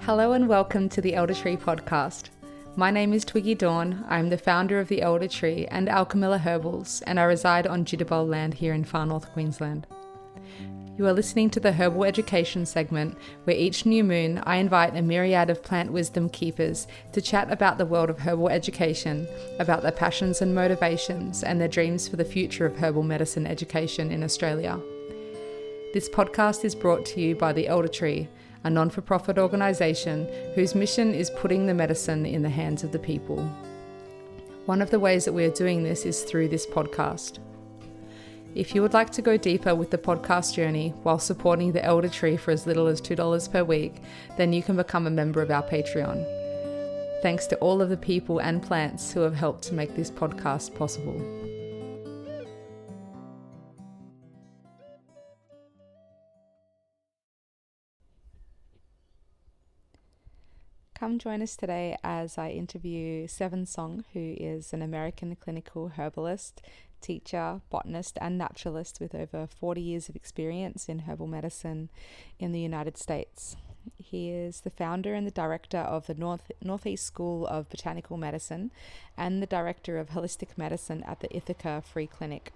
Hello and welcome to the Elder Tree podcast. My name is Twiggy Dawn. I'm the founder of the Elder Tree and Alchemilla Herbals, and I reside on Jitterbug land here in far north Queensland. You are listening to the Herbal Education segment, where each new moon I invite a myriad of plant wisdom keepers to chat about the world of herbal education, about their passions and motivations, and their dreams for the future of herbal medicine education in Australia. This podcast is brought to you by the Elder Tree, a non-for-profit organisation whose mission is putting the medicine in the hands of the people. One of the ways that we are doing this is through this podcast. If you would like to go deeper with the podcast journey while supporting the Elder Tree for as little as $2 per week, then you can become a member of our Patreon. Thanks to all of the people and plants who have helped to make this podcast possible. Come join us today as I interview Seven Song, who is an American clinical herbalist, teacher, botanist, and naturalist with over 40 years of experience in herbal medicine in the United States. He is the founder and the director of the Northeast School of Botanical Medicine and the director of holistic medicine at the Ithaca Free Clinic.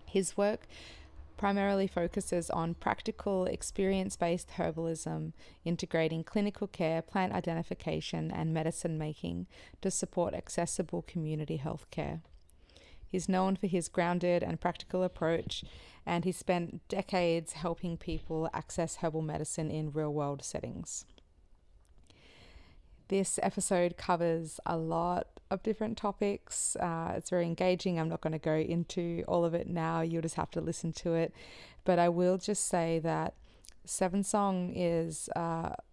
His work primarily focuses on practical, experience-based herbalism, integrating clinical care, plant identification, and medicine making to support accessible community healthcare. He's known for his grounded and practical approach, and he spent decades helping people access herbal medicine in real-world settings. This episode covers a lot of different topics. It's very engaging. I'm not going to go into all of it now. You'll just have to listen to it. But I will just say that Seven Song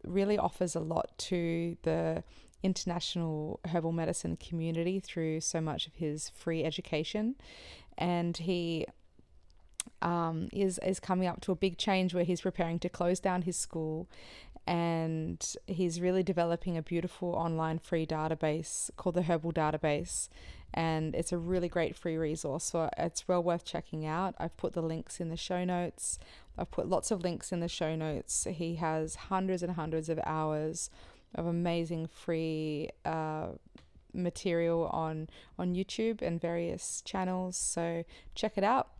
really offers a lot to the international herbal medicine community through so much of his free education. And he is coming up to a big change where he's preparing to close down his school, and he's really developing a beautiful online free database called the Herbal Database, and it's a really great free resource, so it's well worth checking out. I've put the links in the show notes. I've put lots of links in the show notes. He has hundreds and hundreds of hours of amazing free material on YouTube and various channels, so check it out.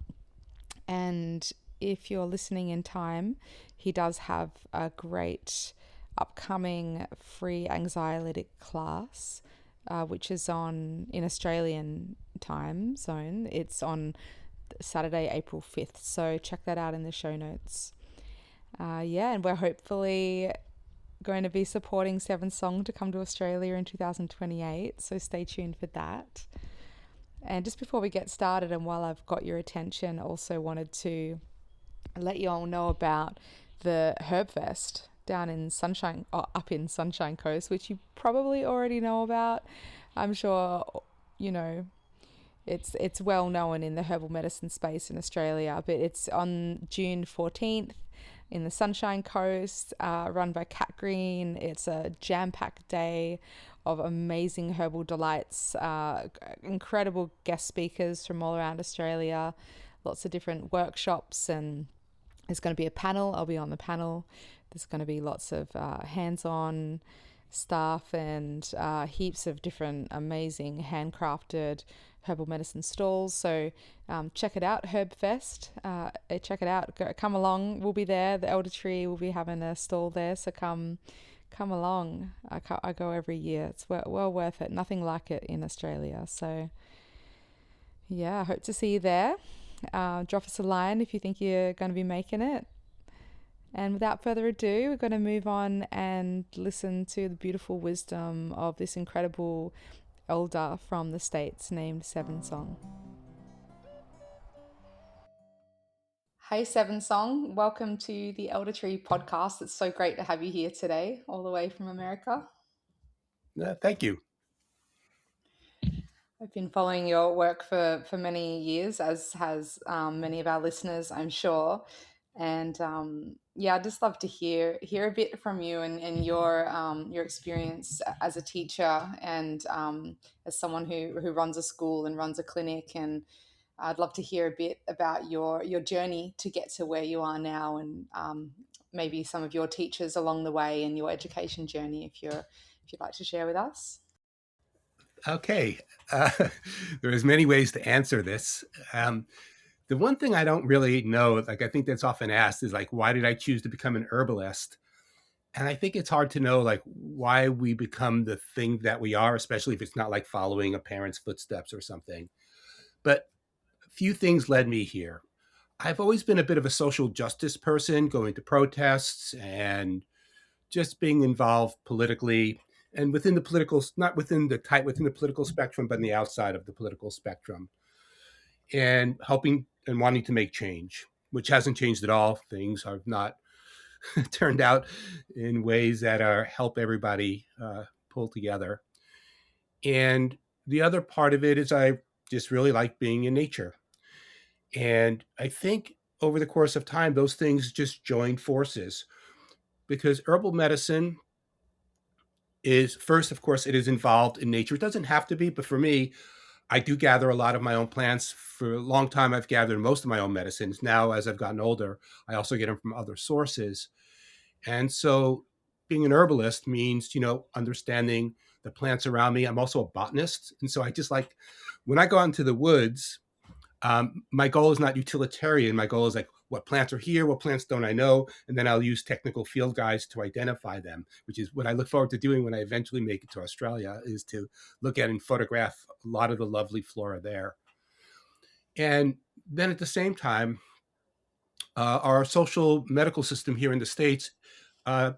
And if you're listening in time, he does have a great upcoming free anxiolytic class, which is in Australian time zone. It's on Saturday, April 5th. So check that out in the show notes. And we're hopefully going to be supporting Seven Song to come to Australia in 2028. So stay tuned for that. And just before we get started, and while I've got your attention, also wanted to let you all know about the Herb Fest down in up in Sunshine Coast, which you probably already know about. I'm sure, it's well known in the herbal medicine space in Australia, but it's on June 14th in the Sunshine Coast, run by Cat Green. It's a jam-packed day of amazing herbal delights, incredible guest speakers from all around Australia, lots of different workshops, and there's going to be a panel. I'll be on the panel. There's going to be lots of hands-on stuff and heaps of different amazing handcrafted herbal medicine stalls. So check it out, Herb Fest. Check it out. Come along. We'll be there. The Elder Tree will be having a stall there. So come along. I go every year. It's well worth it. Nothing like it in Australia. So yeah, I hope to see you there. Drop us a line if you think you're going to be making it. And without further ado, we're going to move on and listen to the beautiful wisdom of this incredible elder from the States named Seven Song. Hey Seven Song, welcome to the Elder Tree podcast. It's so great to have you here today, all the way from America. Thank you. I've been following your work for many years, as has many of our listeners, I'm sure. And I'd just love to hear a bit from you and your experience as a teacher and as someone who runs a school and runs a clinic, and I'd love to hear a bit about your journey to get to where you are now, and maybe some of your teachers along the way and your education journey, if you'd like to share with us. Okay. Uh, there's many ways to answer this. The one thing I don't really know, like I think that's often asked, is like, why did I choose to become an herbalist? And I think it's hard to know like why we become the thing that we are, especially if it's not like following a parent's footsteps or something. But a few things led me here. I've always been a bit of a social justice person, going to protests and just being involved politically and within the political, not within the tight, within the political spectrum, but on the outside of the political spectrum, and helping and wanting to make change, which hasn't changed at all. Things have not turned out in ways that are help everybody pull together. And the other part of it is I just really like being in nature. And I think over the course of time, those things just join forces because herbal medicine is first, of course, it is involved in nature. It doesn't have to be, but for me, I do gather a lot of my own plants. For a long time, I've gathered most of my own medicines. Now, as I've gotten older, I also get them from other sources. And so being an herbalist means, understanding the plants around me. I'm also a botanist. And so I just like when I go out into the woods, my goal is not utilitarian. My goal is like, what plants are here? What plants don't I know? And then I'll use technical field guides to identify them, which is what I look forward to doing when I eventually make it to Australia, is to look at and photograph a lot of the lovely flora there. And then at the same time, our social medical system here in the States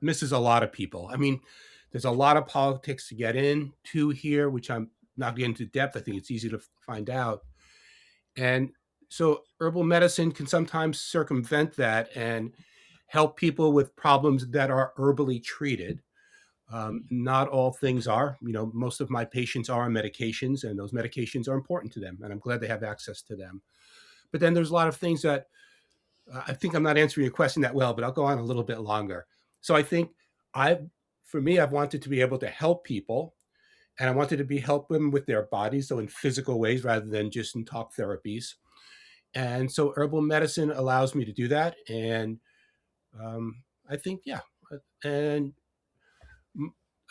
misses a lot of people. I mean, there's a lot of politics to get into here, which I'm not getting into depth. I think it's easy to find out. And so herbal medicine can sometimes circumvent that and help people with problems that are herbally treated. Not all things are. Most of my patients are on medications, and those medications are important to them, and I'm glad they have access to them. But then there's a lot of things that I think I'm not answering your question that well, but I'll go on a little bit longer. So I think I, for me, I've wanted to be able to help people, and I wanted to be help them with their bodies, so in physical ways rather than just in talk therapies. And so herbal medicine allows me to do that. And I think, yeah. And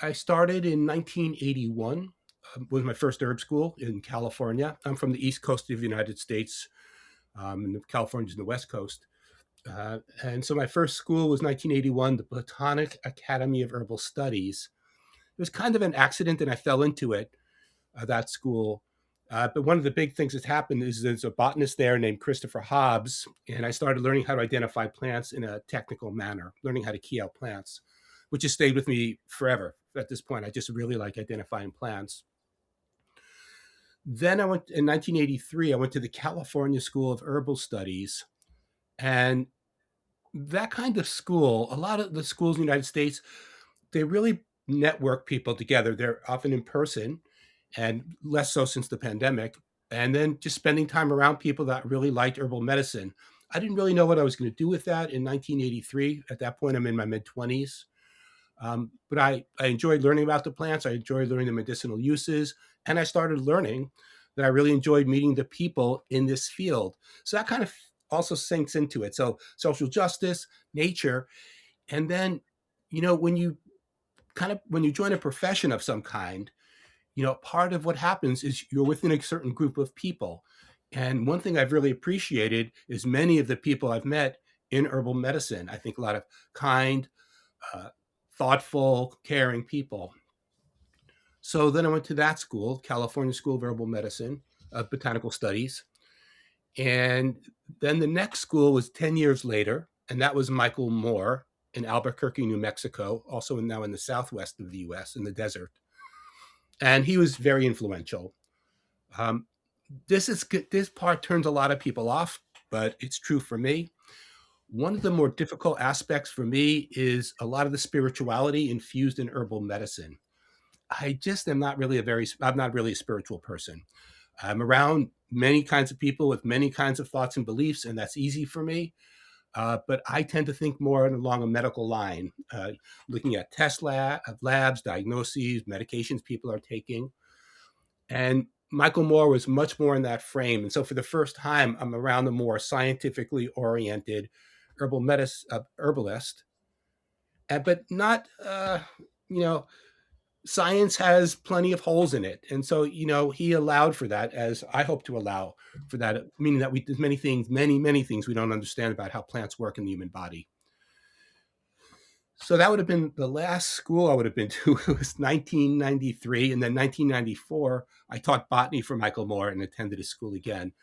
I started in 1981 with my first herb school in California. I'm from the East Coast of the United States, and California's in the West Coast. And so my first school was 1981, the Botanic Academy of Herbal Studies. It was kind of an accident, and I fell into it, that school. But one of the big things that's happened is there's a botanist there named Christopher Hobbs, and I started learning how to identify plants in a technical manner, learning how to key out plants, which has stayed with me forever. At this point, I just really like identifying plants. Then I went in 1983. I went to the California School of Herbal Studies, and that kind of school, a lot of the schools in the United States, they really network people together. They're often in person and less so since the pandemic. And then just spending time around people that really liked herbal medicine. I didn't really know what I was going to do with that in 1983. At that point, I'm in my mid 20s. But I enjoyed learning about the plants. I enjoyed learning the medicinal uses. And I started learning that I really enjoyed meeting the people in this field. So that kind of also sinks into it. So social justice, nature. And then, when you join a profession of some kind, part of what happens is you're within a certain group of people. And one thing I've really appreciated is many of the people I've met in herbal medicine. I think a lot of kind, uh, thoughtful, caring people. So then I went to that school, California School of Herbal Medicine, Botanical Studies. And then the next school was 10 years later, and that was Micheal Moore in Albuquerque, New Mexico, also now in the southwest of the US in the desert. And he was very influential. Um, this part turns a lot of people off, but it's true for me. One of the more difficult aspects for me is a lot of the spirituality infused in herbal medicine. I just am not really I'm not really a spiritual person. I'm around many kinds of people with many kinds of thoughts and beliefs, and that's easy for me. But I tend to think more along a medical line, looking at labs, diagnoses, medications people are taking. And Micheal Moore was much more in that frame. And so for the first time, I'm around a more scientifically oriented herbalist, but not, you know, science has plenty of holes in it. And so, he allowed for that, as I hope to allow for that, meaning that there's many things, many things we don't understand about how plants work in the human body. So that would have been the last school I would have been to. It was 1993. And then 1994, I taught botany for Micheal Moore and attended his school again.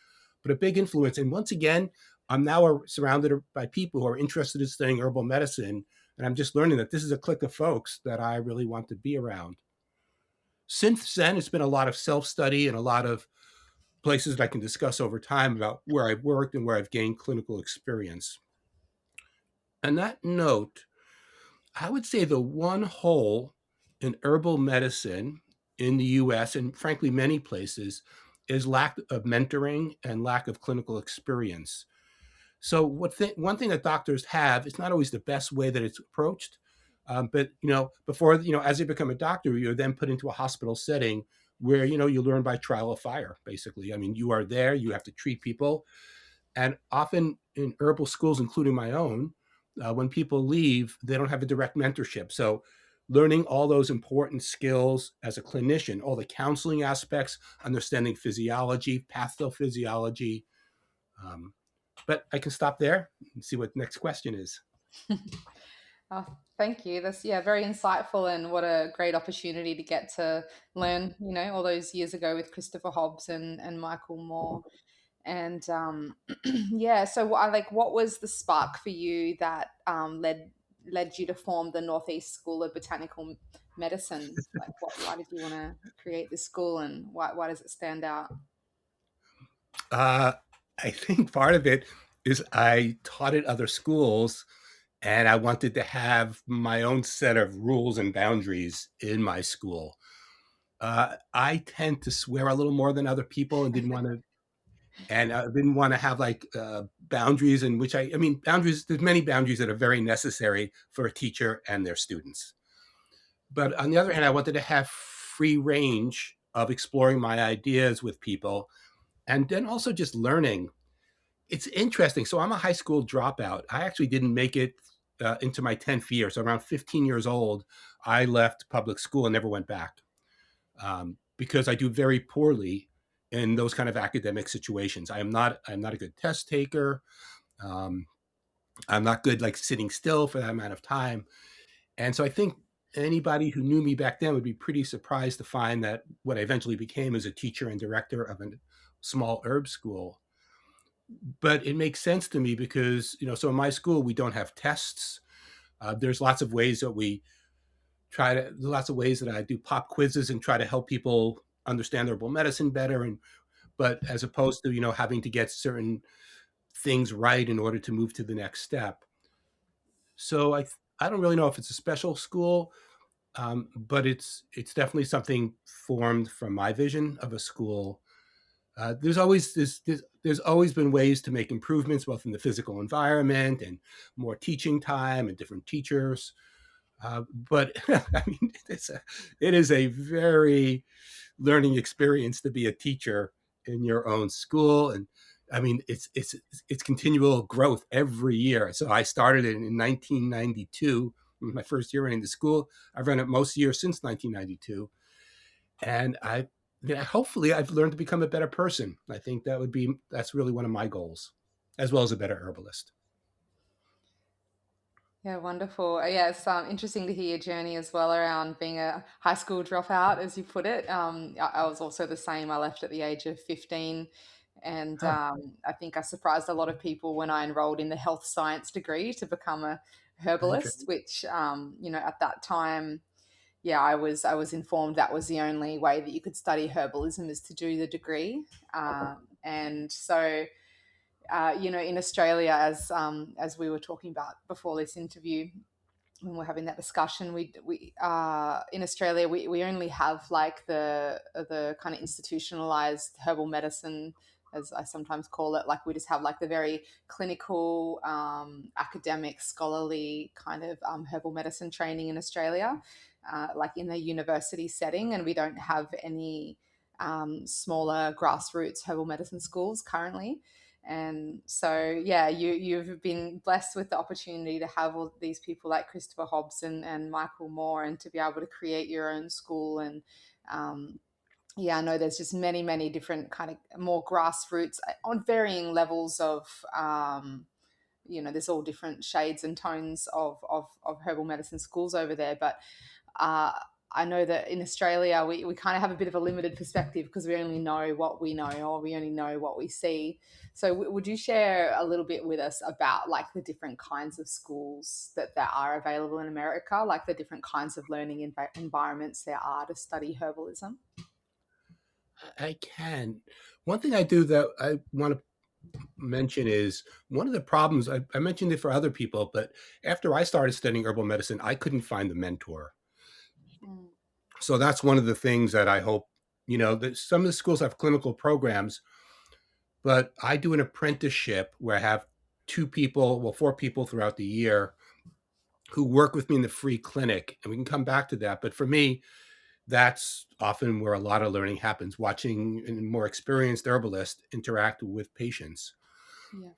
But a big influence. And once again, I'm now surrounded by people who are interested in studying herbal medicine. And I'm just learning that this is a clique of folks that I really want to be around. Since then, it's been a lot of self-study and a lot of places that I can discuss over time about where I've worked and where I've gained clinical experience. On that note, I would say the one hole in herbal medicine in the US and frankly many places is lack of mentoring and lack of clinical experience. So one thing that doctors have, it's not always the best way that it's approached. But before as you become a doctor, you're then put into a hospital setting where you learn by trial of fire. Basically, I mean, you are there, you have to treat people, and often in herbal schools, including my own, when people leave, they don't have a direct mentorship. So learning all those important skills as a clinician, all the counseling aspects, understanding physiology, pathophysiology. Um, but I can stop there and see what the next question is. Oh, thank you. That's very insightful, and what a great opportunity to get to learn, all those years ago with Christopher Hobbs and Micheal Moore. And yeah, so what was the spark for you that led you to form the Northeast School of Botanical Medicine? Like, why did you want to create this school, and why does it stand out? Uh, I think part of it is I taught at other schools and I wanted to have my own set of rules and boundaries in my school. I tend to swear a little more than other people and didn't want to have like boundaries in which I mean, boundaries, there's many boundaries that are very necessary for a teacher and their students. But on the other hand, I wanted to have free range of exploring my ideas with people and then also just learning. It's interesting. So I'm a high school dropout. I actually didn't make it into my 10th year. So around 15 years old, I left public school and never went back because I do very poorly in those kind of academic situations. I'm not a good test taker. Um, I'm not good like sitting still for that amount of time. And so I think anybody who knew me back then would be pretty surprised to find that what I eventually became as a teacher and director of a small herb school. But it makes sense to me because, so in my school, we don't have tests. There's lots of ways that lots of ways that I do pop quizzes and try to help people understand herbal medicine better. But as opposed to, having to get certain things right in order to move to the next step. So I don't really know if it's a special school, but it's definitely something formed from my vision of a school. There's always been ways to make improvements, both in the physical environment and more teaching time and different teachers. But I mean, it is a very learning experience to be a teacher in your own school, and I mean, it's continual growth every year. So I started it in 1992, my first year running the school. I've run it most years since 1992, and hopefully I've learned to become a better person. I think that's really one of my goals, as well as a better herbalist. Yeah, wonderful. Yeah, it's interesting to hear your journey as well around being a high school dropout, as you put it. I was also the same. I left at the age of 15. And Oh, I think I surprised a lot of people when I enrolled in the health science degree to become a okay. herbalist, which, at that time, yeah, I was informed that was the only way that you could study herbalism is to do the degree. And so in Australia, as we were talking about before this interview, when we're having that discussion, we in Australia we only have like the kind of institutionalized herbal medicine, as I sometimes call it. Like, we just have like the very clinical, academic, scholarly kind of herbal medicine training in Australia, like in a university setting, and we don't have any smaller grassroots herbal medicine schools currently. And so, yeah, you've been blessed with the opportunity to have all these people like Christopher Hobbs and Micheal Moore, and to be able to create your own school. And yeah, I know there's just many different kind of more grassroots on varying levels of there's all different shades and tones of herbal medicine schools over there. But uh, I know that in Australia, we kind of have a bit of a limited perspective because we only know what we know, or we only know what we see. So would you share a little bit with us about like the different kinds of schools that are available in America, like the different kinds of learning environments there are to study herbalism? I can. One thing I do that I want to mention is one of the problems. I mentioned it for other people, but after I started studying herbal medicine, I couldn't find a mentor. Mm. So that's one of the things that I hope, that some of the schools have clinical programs, but I do an apprenticeship where I have four people throughout the year who work with me in the free clinic. And we can come back to that. But for me, that's often where a lot of learning happens, watching a more experienced herbalist interact with patients.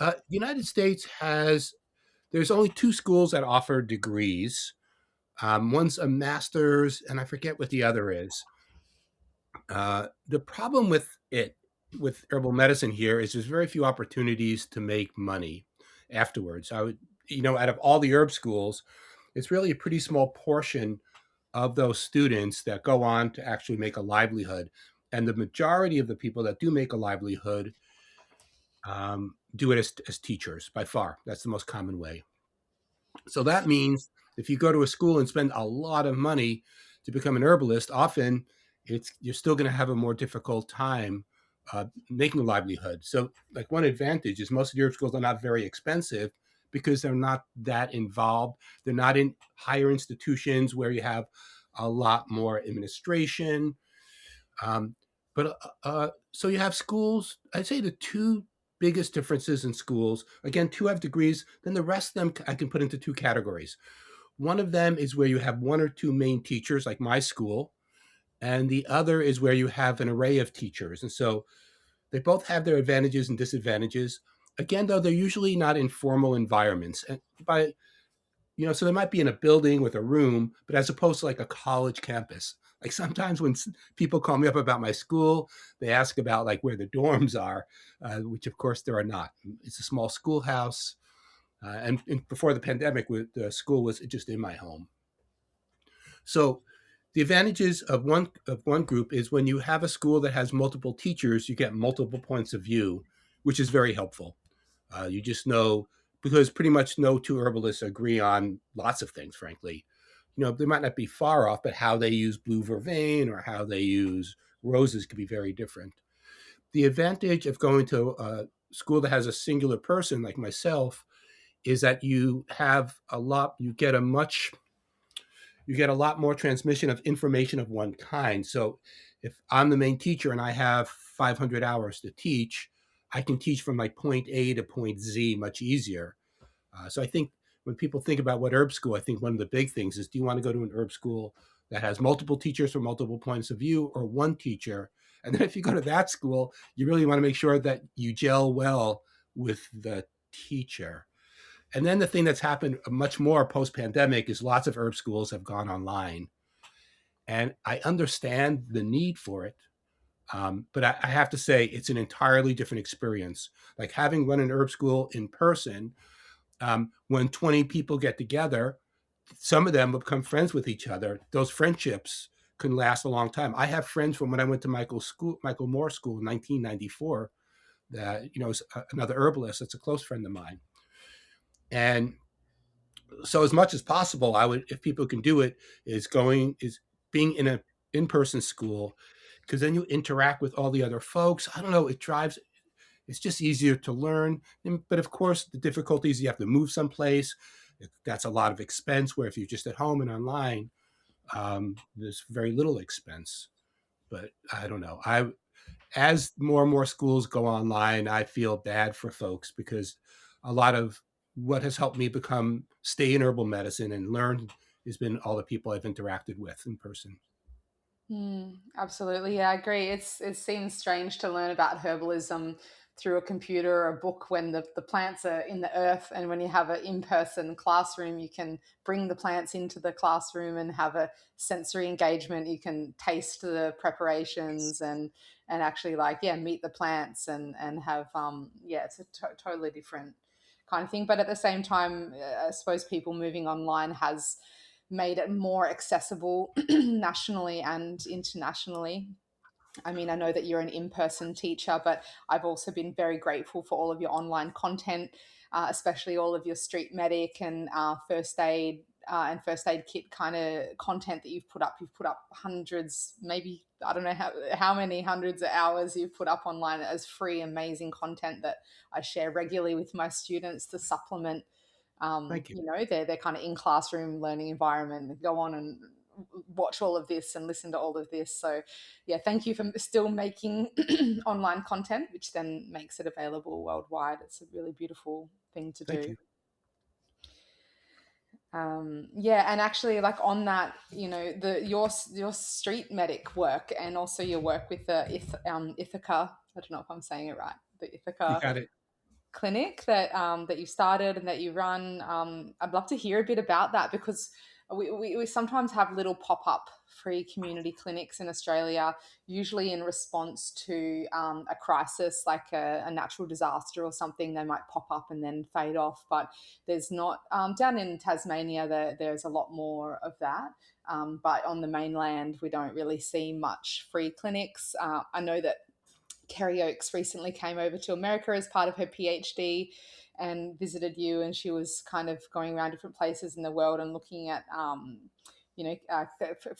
Yeah. The United States there's only two schools that offer degrees. One's a master's, and I forget what the other is. The problem with herbal medicine here, is there's very few opportunities to make money afterwards. Out of all the herb schools, it's really a pretty small portion of those students that go on to actually make a livelihood. And the majority of the people that do make a livelihood do it as teachers by far. That's the most common way. So that means if you go to a school and spend a lot of money to become an herbalist, often you're still going to have a more difficult time making a livelihood. So, like, one advantage is most of the herb schools are not very expensive because they're not that involved. They're not in higher institutions where you have a lot more administration. Um, so you have schools. I'd say the two biggest differences in schools, again, two have degrees, then the rest of them I can put into two categories. One of them is where you have one or two main teachers, like my school, and the other is where you have an array of teachers. And so they both have their advantages and disadvantages. Again, though, they're usually not in formal environments. And so they might be in a building with a room, but as opposed to like a college campus. Like, sometimes when people call me up about my school, they ask about like where the dorms are, which of course there are not. It's a small schoolhouse. And before the pandemic, the school was just in my home. So the advantages of one group is when you have a school that has multiple teachers, you get multiple points of view, which is very helpful. You just know, because pretty much no two herbalists agree on lots of things, frankly. They might not be far off, but how they use blue vervain or how they use roses could be very different. The advantage of going to a school that has a singular person like myself is that you get a lot more transmission of information of one kind. So if I'm the main teacher and I have 500 hours to teach, I can teach from like point A to point Z much easier. So I think when people think about what herb school, I think one of the big things is, do you want to go to an herb school that has multiple teachers from multiple points of view, or one teacher? And then if you go to that school, you really want to make sure that you gel well with the teacher. And then the thing that's happened much more post pandemic is lots of herb schools have gone online. And I understand the need for it. But I have to say, it's an entirely different experience. Like, having run an herb school in person, when 20 people get together, some of them become friends with each other. Those friendships can last a long time. I have friends from when I went to Micheal Moore School in 1994, that, is another herbalist that's a close friend of mine. And so, as much as possible, I would, if people can do it, is being in a in-person school, because then you interact with all the other folks. I don't know, it's just easier to learn. But of course, the difficulties, you have to move someplace. That's a lot of expense, where if you're just at home and online, there's very little expense. But I don't know. As more and more schools go online, I feel bad for folks, because a lot of what has helped me stay in herbal medicine and learn has been all the people I've interacted with in person. Absolutely, yeah, I agree. It seems strange to learn about herbalism through a computer or a book when the plants are in the earth, and when you have an in-person classroom, you can bring the plants into the classroom and have a sensory engagement. You can taste the preparations and actually, like, yeah, meet the plants and have yeah, it's a totally different kind of thing. But at the same time, I suppose people moving online has made it more accessible nationally and internationally. I mean, I know that you're an in person teacher, but I've also been very grateful for all of your online content, especially all of your street medic and first aid. And first aid kit kind of content that you've put up. You've put up hundreds, maybe, I don't know how many hundreds of hours you've put up online as free, amazing content that I share regularly with my students to supplement, Thank you. their kind of in classroom learning environment. Go on and watch all of this and listen to all of this. So, yeah, thank you for still making online content, which then makes it available worldwide. It's a really beautiful thing to Thank do. you. Yeah, and actually, like on that, the your street medic work and also your work with the Ithaca. I don't know if I'm saying it right. The You Ithaca got it. clinic that you started and that you run. I'd love to hear a bit about that, because we sometimes have little pop up free community clinics in Australia, usually in response to a crisis like a natural disaster or something. They might pop up and then fade off, but there's not down in Tasmania. There's a lot more of that. But on the mainland, we don't really see much free clinics. I know that Kerry Oakes recently came over to America as part of her PhD and visited you, and she was kind of going around different places in the world and looking at,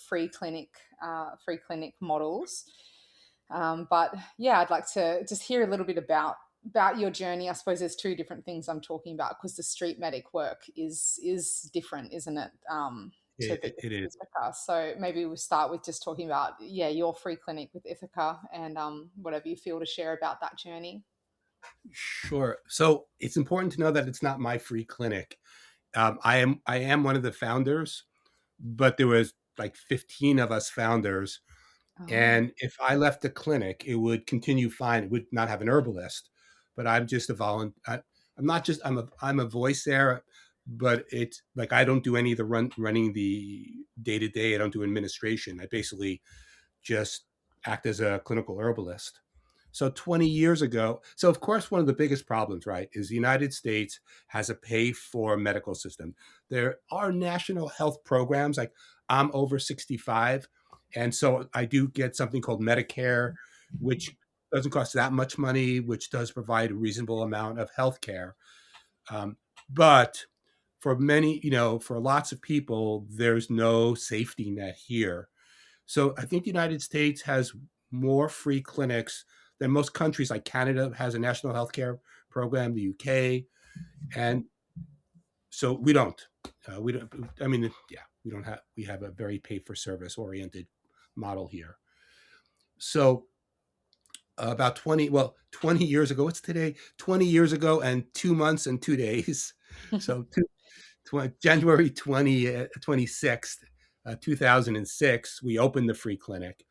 free clinic models. But yeah, I'd like to just hear a little bit about your journey. I suppose there's two different things I'm talking about, because the street medic work is different, isn't it? To the It is. Ithaca. So maybe we'll start with just talking about, yeah, your free clinic with Ithaca, and whatever you feel to share about that journey. Sure. So it's important to know that it's not my free clinic. I am one of the founders, but there was like 15 of us founders. Oh, And if I left the clinic, it would continue fine. It would not have an herbalist, but I'm just a volunteer. I'm not just, I'm a voice there, but it's like, I don't do any of the running the day to day. I don't do administration. I basically just act as a clinical herbalist. So 20 years ago, so of course, one of the biggest problems, right, is the United States has a pay for medical system. There are national health programs, like I'm over 65. And so I do get something called Medicare, which doesn't cost that much money, which does provide a reasonable amount of health care. But for many, for lots of people, there's no safety net here. So I think the United States has more free clinics than most countries. Like Canada has a national healthcare program, the UK, and so we don't. We don't. I mean, yeah, we don't have. We have a very pay for service oriented model here. So about 20 years ago. What's today? 20 years ago and 2 months and 2 days. So January 26th, 2006, we opened the free clinic.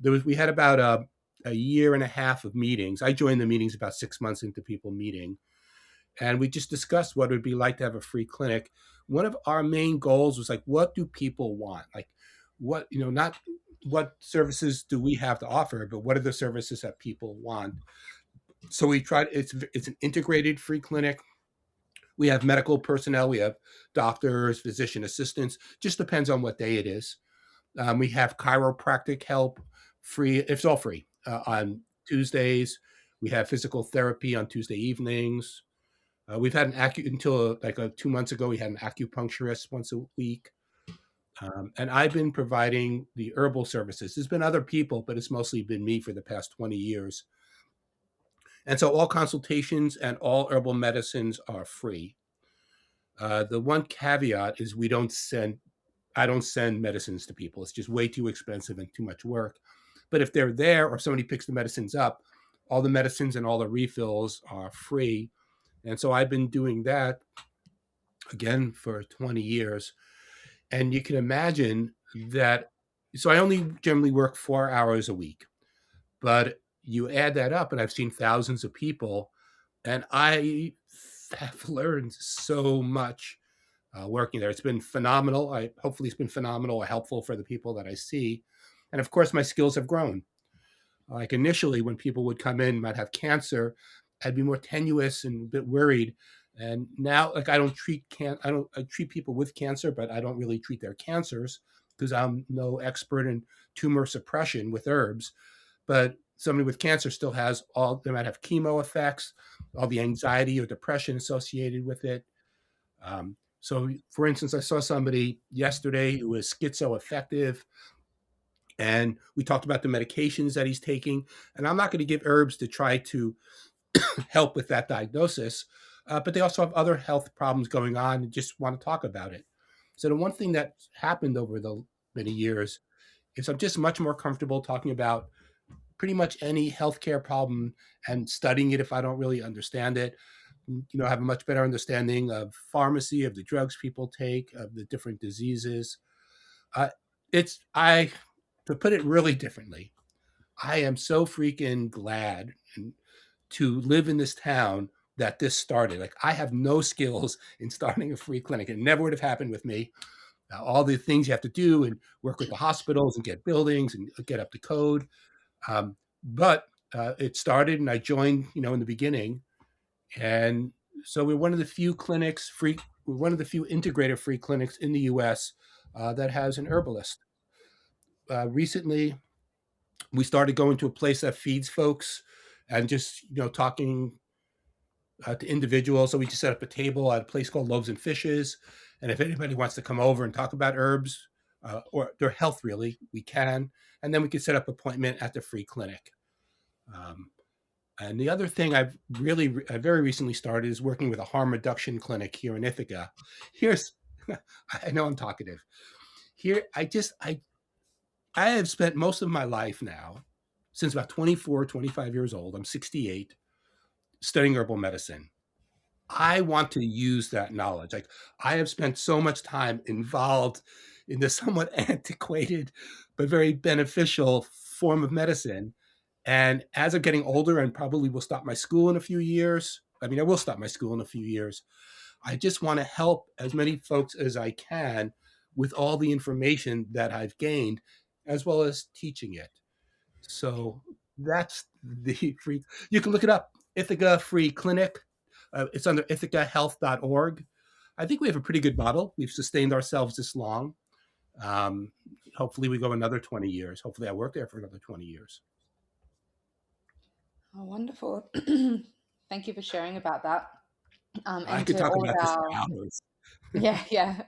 We had about a year and a half of meetings. I joined the meetings about 6 months into people meeting, and we just discussed what it would be like to have a free clinic. One of our main goals was like, what do people want? Like, what, not what services do we have to offer, but what are the services that people want? So we tried. It's an integrated free clinic. We have medical personnel, we have doctors, physician assistants, just depends on what day it is. We have chiropractic help free, it's all free on Tuesdays. We have physical therapy on Tuesday evenings. We've had until like 2 months ago, we had an acupuncturist once a week. And I've been providing the herbal services. There's been other people, but it's mostly been me for the past 20 years. And so all consultations and all herbal medicines are free. The one caveat is I don't send medicines to people. It's just way too expensive and too much work. But if they're there or somebody picks the medicines up, all the medicines and all the refills are free. And so I've been doing that again for 20 years. And you can imagine that So I only generally work 4 hours a week, but you add that up, and I've seen thousands of people, and I have learned so much working there. It's been phenomenal. Hopefully it's been phenomenal or helpful for the people that I see, and of course my skills have grown. Like initially, when people would come in, might have cancer, I'd be more tenuous and a bit worried. And now, like I treat people with cancer, but I don't really treat their cancers because I'm no expert in tumor suppression with herbs. But somebody with cancer still has they might have chemo effects, all the anxiety or depression associated with it. So, for instance, I saw somebody yesterday who was schizoaffective, and we talked about the medications that he's taking. And I'm not going to give herbs to try to help with that diagnosis, but they also have other health problems going on and just want to talk about it. So the one thing that happened over the many years is I'm just much more comfortable talking about pretty much any healthcare problem and studying it if I don't really understand it. I have a much better understanding of pharmacy, of the drugs people take, of the different diseases. Uh, it's I To put it really differently, I am so freaking glad to live in this town that this started. Like I have no skills in starting a free clinic. It never would have happened with me. All the things you have to do and work with the hospitals and get buildings and get up to code. But it started, and I joined, in the beginning, and so we're one of the few clinics free. We're one of the few integrated free clinics in the U.S. That has an herbalist. Recently, we started going to a place that feeds folks and just talking to individuals. So we just set up a table at a place called Loaves and Fishes, and if anybody wants to come over and talk about herbs or their health, really, we can. And then we can set up an appointment at the free clinic. Um, and the other thing I very recently started is working with a harm reduction clinic here in Ithaca. Here's, I know I'm talkative. Here, I have spent most of my life now, since about 24, 25 years old. I'm 68, studying herbal medicine. I want to use that knowledge. Like I have spent so much time involved in this somewhat antiquated but very beneficial form of medicine. And as I'm getting older and probably will stop my school in a few years, I mean, I will stop my school in a few years. I just want to help as many folks as I can with all the information that I've gained, as well as teaching it. So that's the free. You can look it up, Ithaca Free Clinic. It's under ithacahealth.org. I think we have a pretty good model. We've sustained ourselves this long. Um, Hopefully, we go another 20 years. Hopefully, I work there for another 20 years. Oh, wonderful. Thank you for sharing about that. I And could to talk all of about this for our, hours. yeah, yeah,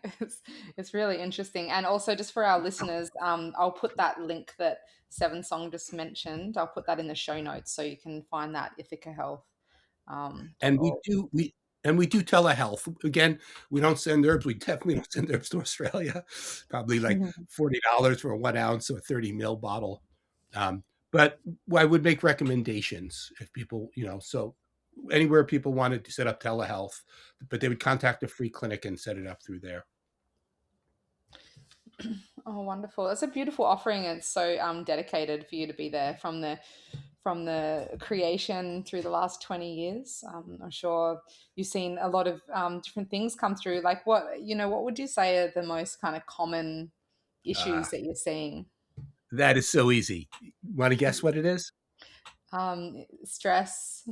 it's really interesting. And also, just for our listeners, I'll put that link that Seven Song just mentioned. I'll put that in the show notes so you can find that Ithaca Health dot And we org. do we and we do telehealth. Again, we don't send herbs. We definitely don't send herbs to Australia. Probably like $40 for a 1 ounce or 30 ml bottle. But I would make recommendations if people, so anywhere people wanted to set up telehealth, but they would contact a free clinic and set it up through there. Oh, wonderful! It's a beautiful offering. It's so dedicated for you to be there from the creation through the last 20 years. I'm sure you've seen a lot of different things come through. Like what would you say are the most kind of common Uh, issues that you're seeing? that is so easy. Want to guess what it is? Stress,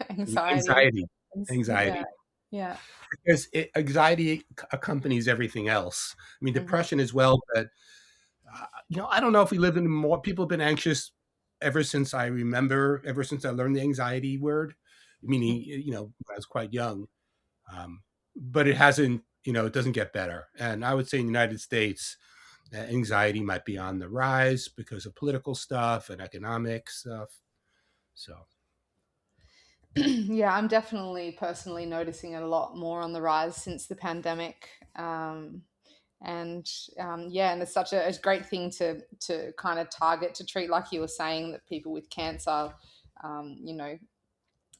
anxiety. Anxiety. Yeah, Anxiety. yeah. Because anxiety accompanies everything else. I mean, Hmm. depression as well, but I don't know if we live in more. People have been anxious ever since I remember, ever since I learned the anxiety word, meaning, when I was quite young. But it hasn't, it doesn't get better. And I would say in the United States, anxiety might be on the rise because of political stuff and economic stuff. So, Yeah, I'm definitely personally noticing it a lot more on the rise since the pandemic. And yeah, and it's such a great thing to kind of target to treat, like you were saying, that people with cancer, you know,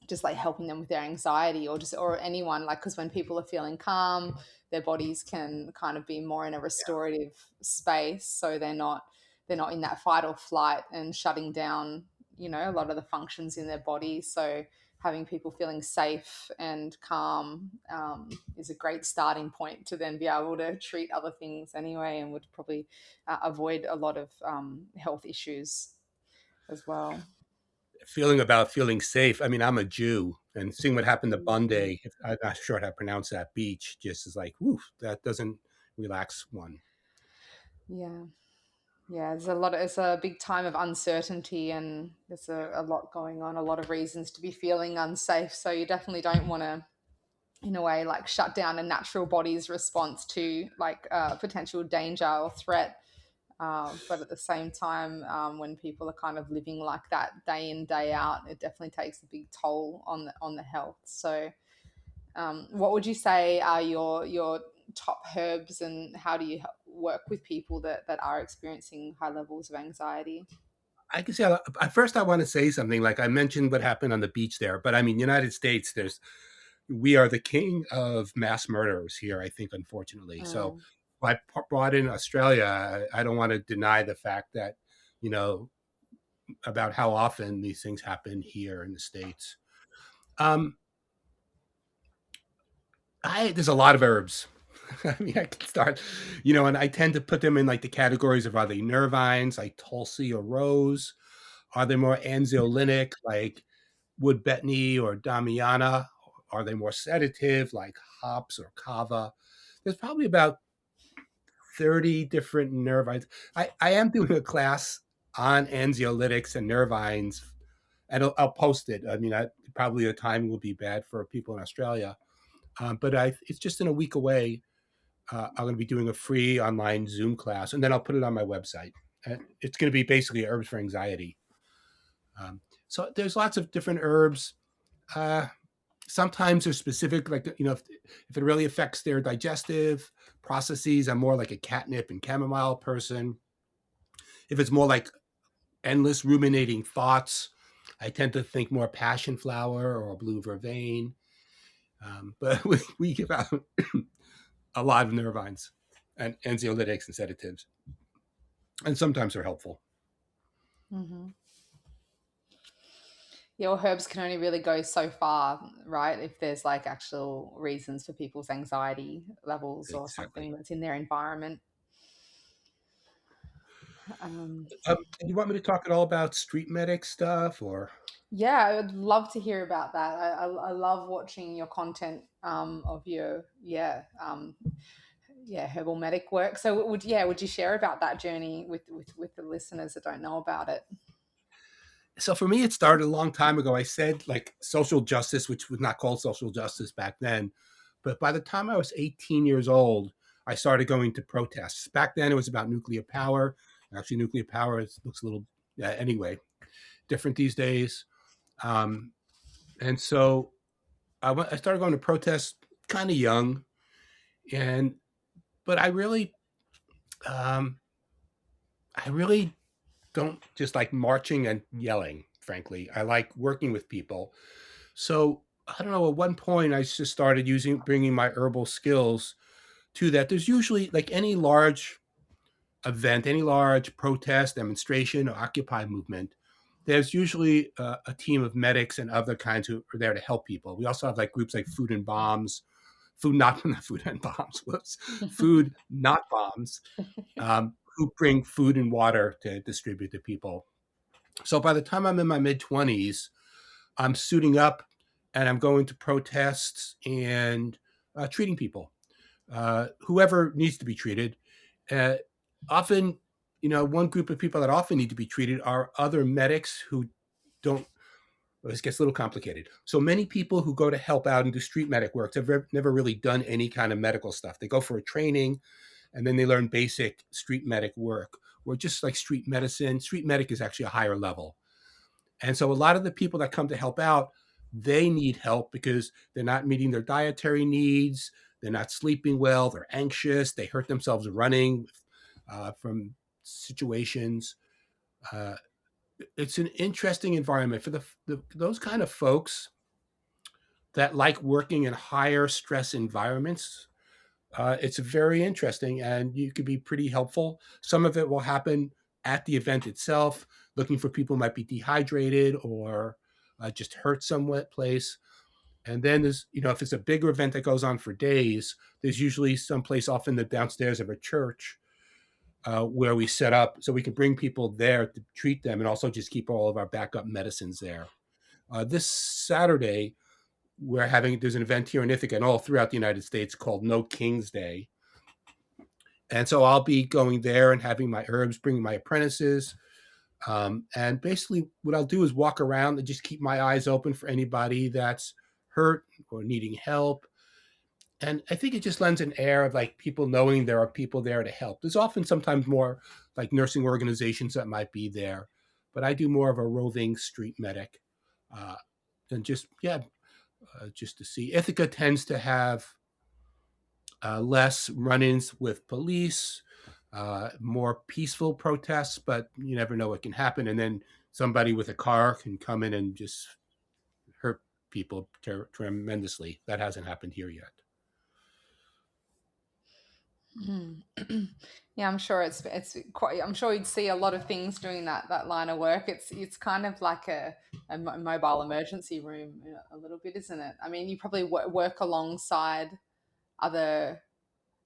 just like helping them with their anxiety, or anyone, like, because when people are feeling calm, their bodies can kind of be more in a yeah. restorative space, so they're not they're not in that fight or flight and shutting down, a lot of the functions in their body. So having people feeling safe and calm is a great starting point to then be able to treat other things anyway, and would probably avoid a lot of health issues as well. Feeling safe. I mean, I'm a Jew, and seeing what happened to Mm. Bunday, I'm not sure how to pronounce that beach, just is like, woof, that doesn't relax one. Yeah. Yeah, it's a big time of uncertainty, and there's a lot going on, a lot of reasons to be feeling unsafe. So you definitely don't want to, in a way, like shut down a natural body's response to like potential danger or threat. But at the same time, when people are kind of living like that day in, day out, it definitely takes a big toll on the health. So what would you say are your top herbs, and how do you work with people that are experiencing high levels of anxiety? I can say at first I want to say something like I mentioned what happened on the beach there, but I mean, United States, we are the king of mass murderers here, I think, unfortunately. So Mm, I brought in Australia. I don't want to deny the fact that, you know, about how often these things happen here in the States. Um, there's a lot of herbs. I mean, I could start, and I tend to put them in like the categories of, are they nervines like Tulsi or rose? Are they more anxiolytic like wood betony or damiana? Are they more sedative like hops or kava? There's probably about 30 different nervines. I am doing a class on anxiolytics and nervines, and I'll post it. I mean, probably the timing will be bad for people in Australia, but it's just in a week away. I'm going to be doing a free online Zoom class, and then I'll put it on my website. And it's going to be basically herbs for anxiety. So there's lots of different herbs. Uh, Sometimes they're specific, like if it really affects their digestive processes, I'm more like a catnip and chamomile person. If it's more like endless ruminating thoughts, I tend to think more passion flower or blue vervain. But we give out a lot of nervines and anxiolytics and sedatives, and sometimes they're helpful. hmm. Your herbs can only really go so far, right? If there's like actual reasons for people's anxiety levels or Exactly. something that's in their environment. Um, Do you want me to talk at all about street medic stuff or? yeah, I would love to hear about that. I love watching your content of your herbal medic work. So would you share about that journey with the listeners that don't know about it? So for me, it started a long time ago. I said like social justice, which was not called social justice back then. But by the time I was 18 years old, I started going to protests. Back then, it was about nuclear power. Actually, nuclear power looks a little, anyway, different these days. Um, and so I started going to protests kind of young. And, but um, I really don't just like marching and yelling, frankly. I like working with people. So I don't know. At one point, I just started bringing my herbal skills to that. There's usually like any large event, any large protest, demonstration, or Occupy movement. There's usually a team of medics and other kinds who are there to help people. We also have like groups like Food and Bombs, Food Not not Food and Bombs, whoops, Food Not Bombs, who bring food and water to distribute to people. So by the time I'm in my mid 20s, I'm suiting up and I'm going to protests and treating people, whoever needs to be treated. Uh, Often, one group of people that often need to be treated are other medics who don't. Well, this gets a little complicated. So many people who go to help out and do street medic work have never really done any kind of medical stuff. They go for a training and then they learn basic street medic work, or just like street medicine. Street medic is actually a higher level. And so a lot of the people that come to help out, they need help because they're not meeting their dietary needs. They're not sleeping well. They're anxious. They hurt themselves running from situations. Uh, it's an interesting environment for those kind of folks that like working in higher stress environments. It's very interesting, and you could be pretty helpful. Some of it will happen at the event itself, looking for people who might be dehydrated or just hurt somewhat place. And then there's, if it's a bigger event that goes on for days, there's usually someplace off in the downstairs of a church where we set up so we can bring people there to treat them and also just keep all of our backup medicines there. This Saturday, there's an event here in Ithaca and all throughout the United States called No King's Day. And so I'll be going there and having my herbs, bringing my apprentices. And basically, what I'll do is walk around and just keep my eyes open for anybody that's hurt or needing help. And I think it just lends an air of like people knowing there are people there to help. There's often sometimes more like nursing organizations that might be there, but I do more of a roving street medic uh, than just to see. Ithaca tends to have less run-ins with police, more peaceful protests, but you never know what can happen. And then somebody with a car can come in and just hurt people tremendously. That hasn't happened here yet. Mm. Yeah, I'm sure it's quite. I'm sure you'd see a lot of things doing that line of work. It's kind of like a mobile emergency room, a little bit, isn't it? I mean, you probably work alongside other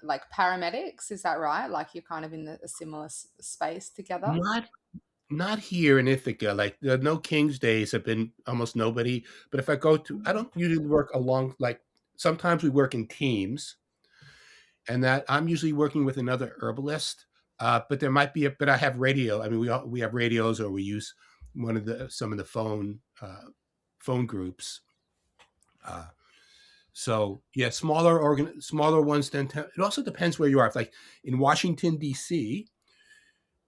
like paramedics. Is that right? Like you're kind of in a similar space together. Not not here in Ithaca. Like the No King's Days have been almost nobody. But if I go to, I don't usually work along. Like sometimes we work in teams, and that I'm usually working with another herbalist. But there might be but I have radio. I mean, we have radios, or we use some of the phone groups. Uh, so yeah, smaller ones it also depends where you are. If, like in Washington D.C.,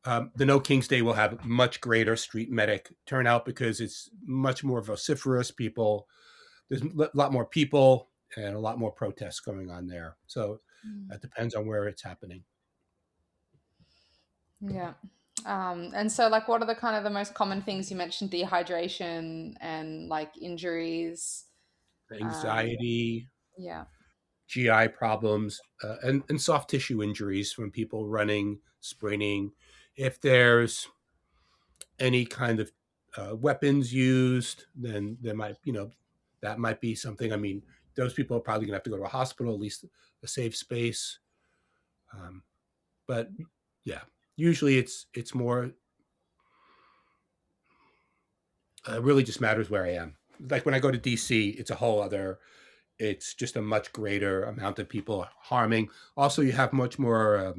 the No King's Day will have much greater street medic turnout because it's much more vociferous. There's a lot more people and a lot more protests going on there. So Mm. that depends on where it's happening. Yeah. And so, like, what are the kind of the most common things you mentioned? Dehydration and like injuries. Um, Anxiety, yeah. GI problems, and soft tissue injuries from people running, sprinting. If there's any kind of weapons used, then there might, that might be something. I mean, those people are probably going to have to go to a hospital, at least a safe space. Um, but yeah, usually it's more really just matters where I am. Like when I go to DC, it's just a much greater amount of people harming. Also, you have much more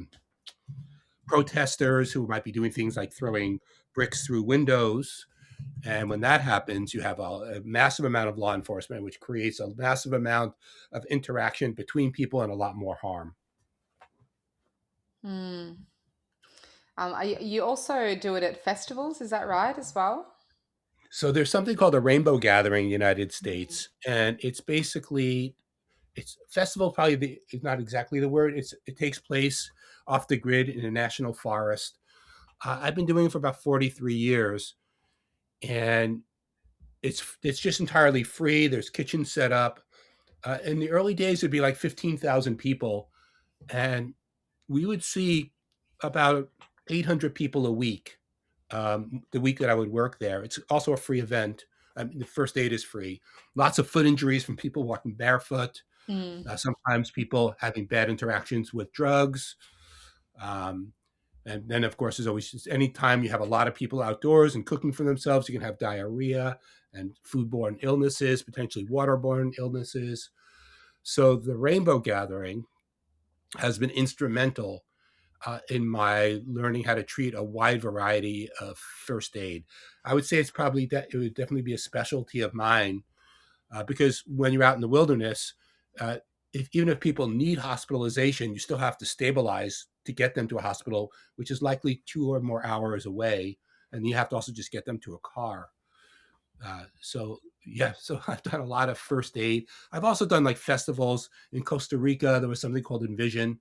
protesters who might be doing things like throwing bricks through windows. And when that happens, you have a massive amount of law enforcement, which creates a massive amount of interaction between people and a lot more harm. Hmm. You also do it at festivals, is that right as well? So there's something called a rainbow gathering in the United States, and it's festival. Probably is not exactly the word. It takes place off the grid in a national forest. I've been doing it for about 43 years, and it's just entirely free. There's kitchens set up. In the early days, it'd be like 15,000 people, and we would see about 800 people a week. The week that I would work there, it's also a free event. I mean, the first aid is free. Lots of foot injuries from people walking barefoot. Mm. Sometimes people having bad interactions with drugs. Um, and then, of course, there's always just anytime you have a lot of people outdoors and cooking for themselves, you can have diarrhea and foodborne illnesses, potentially waterborne illnesses. So the Rainbow Gathering has been instrumental in my learning how to treat a wide variety of first aid. I would say it would definitely be a specialty of mine because when you're out in the wilderness, uh, even if people need hospitalization, you still have to stabilize to get them to a hospital, which is likely 2 or more hours away, and you have to also just get them to a car. So I've done a lot of first aid. I've also done like festivals in Costa Rica. There was something called Envision,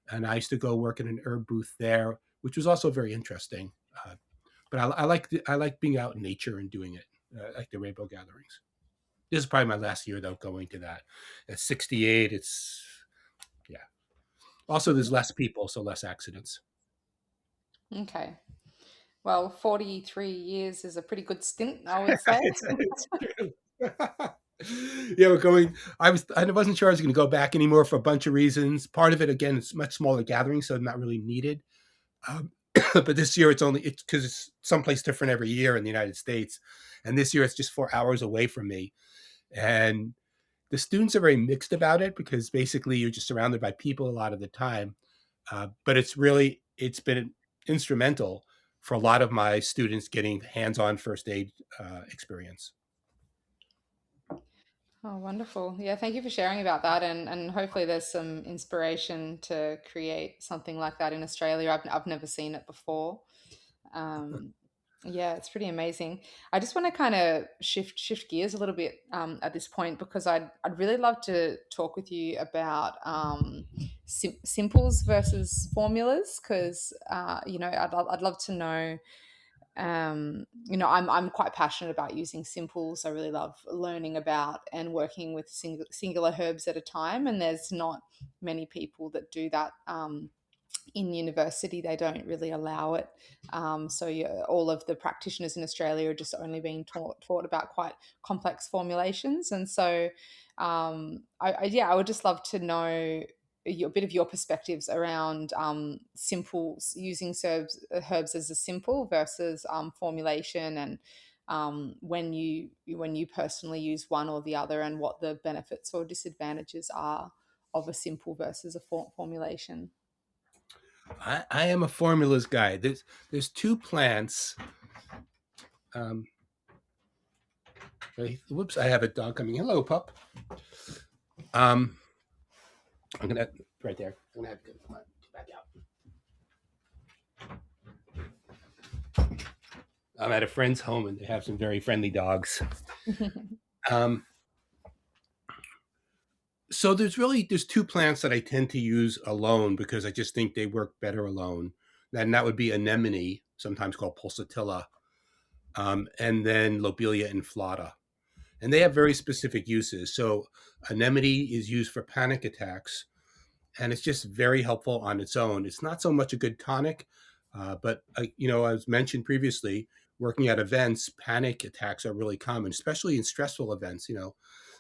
and I used to go work in an herb booth there, which was also very interesting. But I like being out in nature and doing it, like the rainbow gatherings. This is probably my last year though going to that. At 68, it's yeah. Also, there's less people, so less accidents. Okay. Well, 43 years is a pretty good stint, I would say. It's true. Yeah, we're going. I wasn't sure I was going to go back anymore for a bunch of reasons. Part of it, again, it's much smaller gathering, so not really needed. Um, but this year it's because it's someplace different every year in the United States, and this year it's just 4 hours away from me. And the students are very mixed about it because basically you're just surrounded by people a lot of the time. But it's been instrumental for a lot of my students getting hands-on first aid experience. Oh, wonderful. Yeah, thank you for sharing about that. And hopefully there's some inspiration to create something like that in Australia. I've never seen it before. Um, yeah, it's pretty amazing. I just want to kind of shift gears a little bit at this point because I'd really love to talk with you about simples versus formulas because I'd love to know I'm quite passionate about using simples. I really love learning about and working with singular herbs at a time, and there's not many people that do that. In university, they don't really allow it. So yeah, all of the practitioners in Australia are just only being taught about quite complex formulations. And so, I would just love to know a bit of your perspectives around simple using herbs as a simple versus formulation, and when you personally use one or the other, and what the benefits or disadvantages are of a simple versus a formulation. I am a formulas guy. There's two plants. Um, Whoops! I have a dog coming. Hello, pup. Um, I'm gonna right there. I'm gonna have to come on, get back out. I'm at a friend's home and they have some very friendly dogs. Um, so there's two plants that I tend to use alone because I just think they work better alone. And that would be anemone, sometimes called pulsatilla, and then lobelia inflata. And they have very specific uses. So anemone is used for panic attacks, and it's just very helpful on its own. It's not so much a good tonic, but as mentioned previously, working at events, panic attacks are really common, especially in stressful events.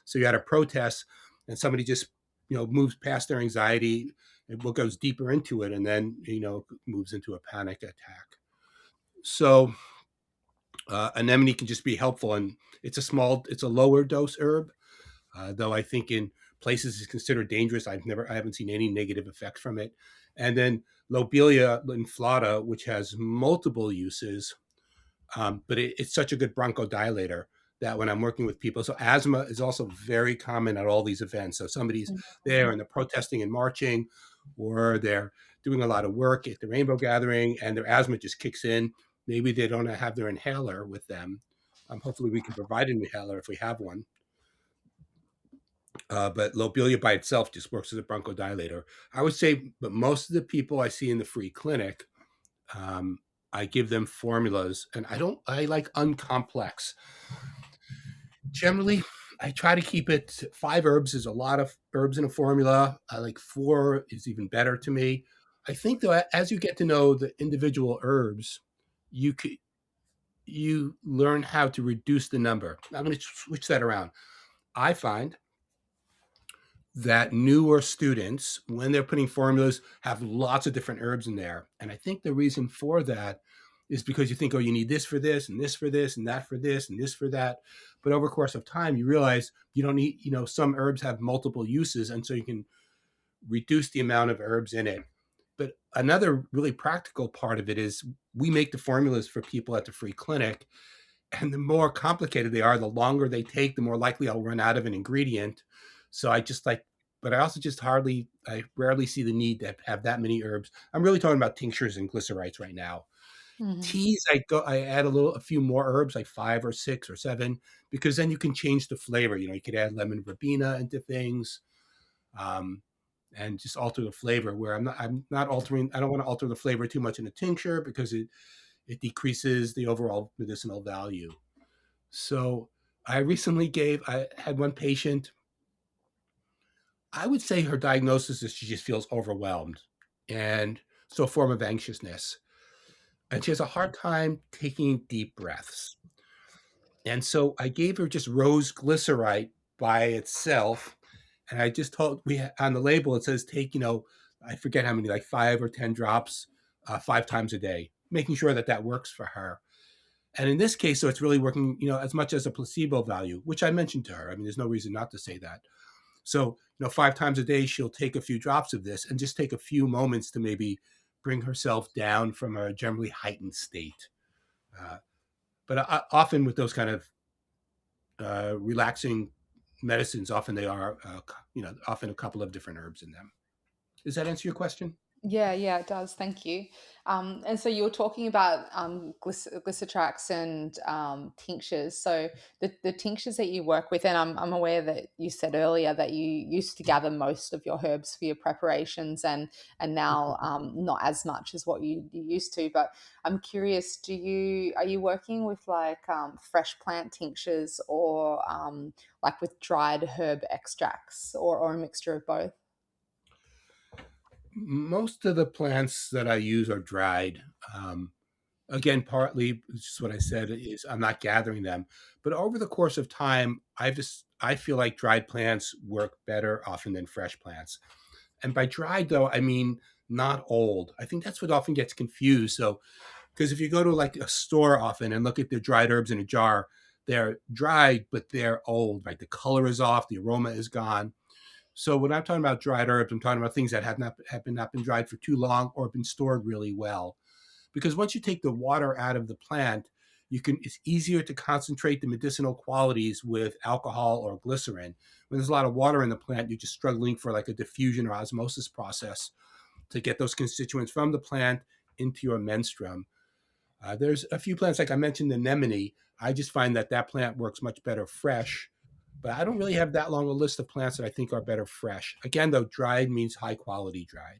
So you had a protest, and somebody just moves past their anxiety, and what goes deeper into it, and then moves into a panic attack. So anemone can just be helpful, and it's a lower dose herb, though I think in places it's considered dangerous. I haven't seen any negative effects from it. And then lobelia inflata, which has multiple uses, but it's such a good bronchodilator that when I'm working with people, so asthma is also very common at all these events. So somebody's there and they're protesting and marching, or they're doing a lot of work at the rainbow gathering and their asthma just kicks in. Maybe they don't have their inhaler with them. Hopefully we can provide an inhaler if we have one. But lobelia by itself just works as a bronchodilator. I would say, but most of the people I see in the free clinic, um, I give them formulas, and I like uncomplex. Generally, I try to keep it 5 herbs is a lot of herbs in a formula. I like 4 is even better to me. I think though, as you get to know the individual herbs, you could you learn how to reduce the number. I'm going to switch that around. I find that newer students, when they're putting formulas, have lots of different herbs in there. And I think the reason for that is because you think, oh, you need this for this, and this for this, and that for this, and this for that. But over the course of time, you realize you don't need, some herbs have multiple uses. And so you can reduce the amount of herbs in it. But another really practical part of it is we make the formulas for people at the free clinic. And the more complicated they are, the longer they take, the more likely I'll run out of an ingredient. So but I also I rarely see the need to have that many herbs. I'm really talking about tinctures and glycerites right now. Mhm. Teas, I add a few more herbs, like 5 or 6 or 7, because then you can change the flavor. You could add lemon verbena into things, um, and just alter the flavor. Where I'm not altering. I don't want to alter the flavor too much in a tincture because it decreases the overall medicinal value. So I had one patient. I would say her diagnosis is she just feels overwhelmed, and so a form of anxiousness. and she has a hard time taking deep breaths. And so I gave her just rose glycerite by itself. And I just told on the label, it says take, I forget how many, like 5 or 10 drops, 5 times a day, making sure that that works for her. And in this case, so it's really working, as much as a placebo value, which I mentioned to her. I mean, there's no reason not to say that. So, 5 times a day, she'll take a few drops of this and just take a few moments to maybe bring herself down from a generally heightened state. Uh, but often with those kind of relaxing medicines, often they are, often a couple of different herbs in them. Does that answer your question? Yeah, yeah, it does. Thank you. And so you were talking about glycetrax and tinctures. So the tinctures that you work with, and I'm aware that you said earlier that you used to gather most of your herbs for your preparations, and now not as much as what you used to. But I'm curious, are you working with like fresh plant tinctures or like with dried herb extracts or a mixture of both? Most of the plants that I use are dried. Again, partly just what I said is I'm not gathering them, but over the course of time, I feel like dried plants work better often than fresh plants. And by dried though, I mean not old. I think that's what often gets confused. So because if you go to like a store often and look at the dried herbs in a jar, they're dried, but they're old. Right, the color is off, the aroma is gone. So when I'm talking about dried herbs, I'm talking about things that have not been dried for too long or been stored really well. Because once you take the water out of the plant, it's easier to concentrate the medicinal qualities with alcohol or glycerin. When there's a lot of water in the plant, you're just struggling for like a diffusion or osmosis process to get those constituents from the plant into your menstruum. There's a few plants, like I mentioned, the anemone. I just find that that plant works much better fresh, but I don't really have that long a list of plants that I think are better fresh. Again, though, dried means high quality dried.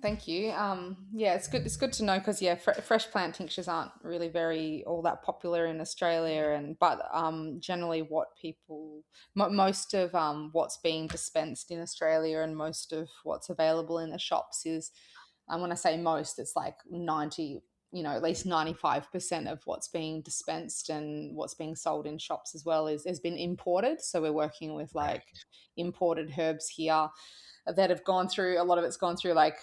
Thank you. Yeah, it's good. It's good to know because yeah, fresh plant tinctures aren't really very all that popular in Australia, and but generally, most of what's being dispensed in Australia and most of what's available in the shops is, when I say most, it's like 90, at least 95% of what's being dispensed and what's being sold in shops as well has been imported. So we're working with Right. like imported herbs here that have gone through, a lot of it's gone through like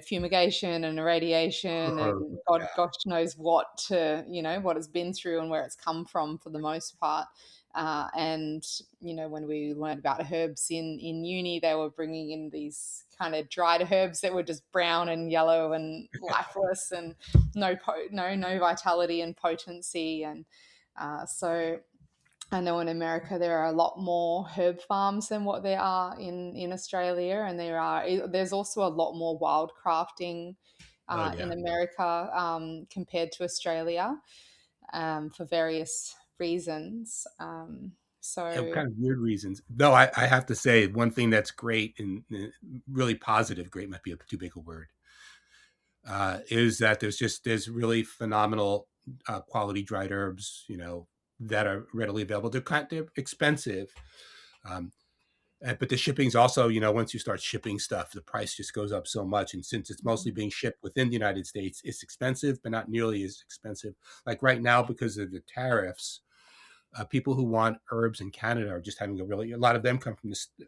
fumigation and irradiation Oh, and yeah. gosh knows what it's been through and where it's come from for the most part. And when we learned about herbs in uni, they were bringing in these kind of dried herbs that were just brown and yellow and lifeless and no vitality and potency. And so I know in America there are a lot more herb farms than what there are in Australia, and there's also a lot more wild crafting Oh, yeah. in America compared to Australia, for various reasons. And So kind of weird reasons. No, I have to say one thing that's great and really positive. Great might be a too big a word. Is that there's really phenomenal quality dried herbs, that are readily available. They're expensive, um, but the shipping's also, once you start shipping stuff, the price just goes up so much. And since it's mostly being shipped within the United States, it's expensive, but not nearly as expensive. Like right now, because of the tariffs, people who want herbs in Canada are just having a lot of them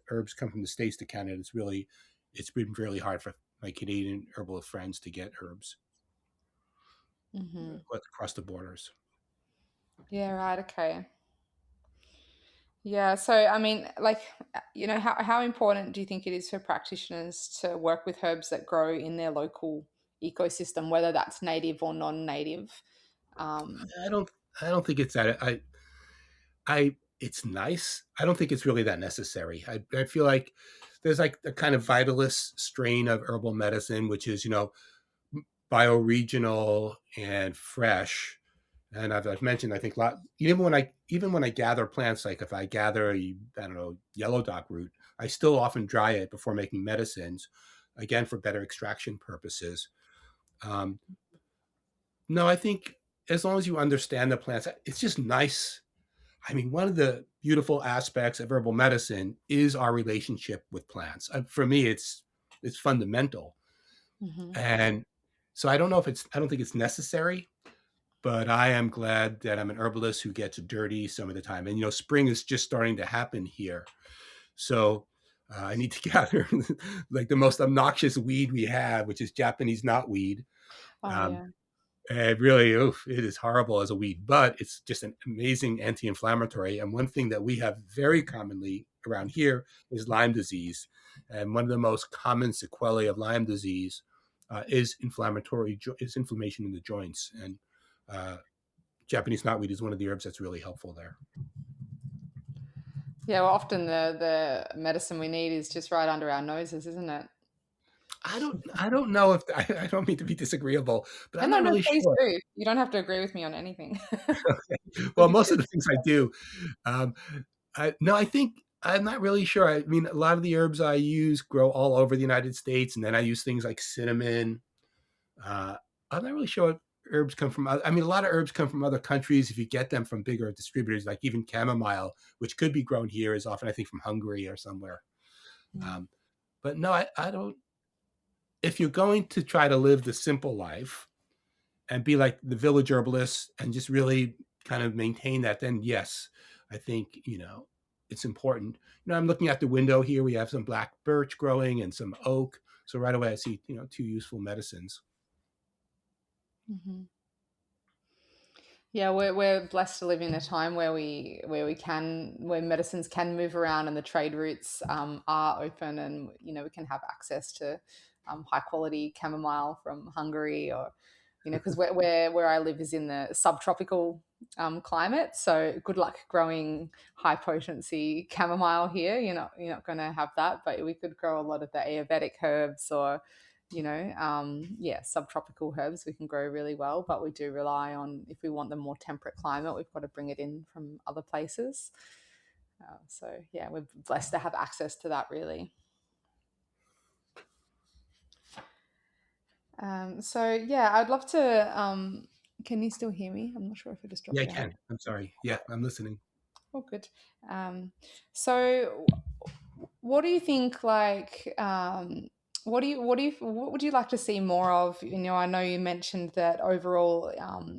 herbs come from the States to Canada. It's been really hard for my Canadian herbal friends to get herbs mhm. across the borders. Yeah, right, okay. Yeah, so I mean, like, how important do you think it is for practitioners to work with herbs that grow in their local ecosystem, whether that's native or non-native? Um, I don't, I don't think it's that. It's nice. I don't think it's really that necessary. I feel like there's like a kind of vitalist strain of herbal medicine, which is, bioregional and fresh. And I've mentioned, I think, even when I gather plants, like if I gather I don't know, yellow dock root, I still often dry it before making medicines, again for better extraction purposes. Um, no, I think as long as you understand the plants, it's just nice. I mean, one of the beautiful aspects of herbal medicine is our relationship with plants. For me, it's fundamental. mhm. And So I don't think it's necessary, but I am glad that I'm an herbalist who gets dirty some of the time. And, spring is just starting to happen here. So I need to gather like the most obnoxious weed we have, which is Japanese knotweed. Oh Um, yeah. and really, oof, it is horrible as a weed, but it's just an amazing anti-inflammatory. And one thing that we have very commonly around here is Lyme disease. And one of the most common sequelae of Lyme disease is inflammation in the joints. And uh, Japanese knotweed is one of the herbs that's really helpful there. Yeah, well, often the medicine we need is just right under our noses, isn't it? I don't know if I don't mean to be disagreeable, but No, I'm no, not no, really please sure. do. You don't have to agree with me on anything. Well, Good to most hear. of the things I do, um, no, I think I'm not really sure. I mean, a lot of the herbs I use grow all over the United States, and then I use things like cinnamon. Uh, I'm not really sure what herbs come from. I mean, a lot of herbs come from other countries if you get them from bigger distributors, like even chamomile, which could be grown here, is often I think from Hungary or somewhere. Mm. Um, but no, I don't. If you're going to try to live the simple life and be like the village herbalist and just really kind of maintain that, then yes, I think, it's important. I'm looking out the window here. We have some black birch growing and some oak. So right away I see, two useful medicines. Mhm. Yeah, we're blessed to live in a time where medicines can move around and the trade routes are open, and we can have access to high quality chamomile from Hungary, or because where I live is in the subtropical climate, so good luck growing high potency chamomile here. You're not going to have that, but we could grow a lot of the Ayurvedic herbs, or yeah, subtropical herbs we can grow really well, but we do rely on, if we want the more temperate climate, we've got to bring it in from other places. So yeah, we're blessed to have access to that, really. So yeah, I'd love to. Can you still hear me? I'm not sure if I just Yeah, dropped I out. can. I'm sorry. Yeah, I'm listening. Oh, good. Um, so what do you think? Like, what would you like to see more of? I know you mentioned that overall,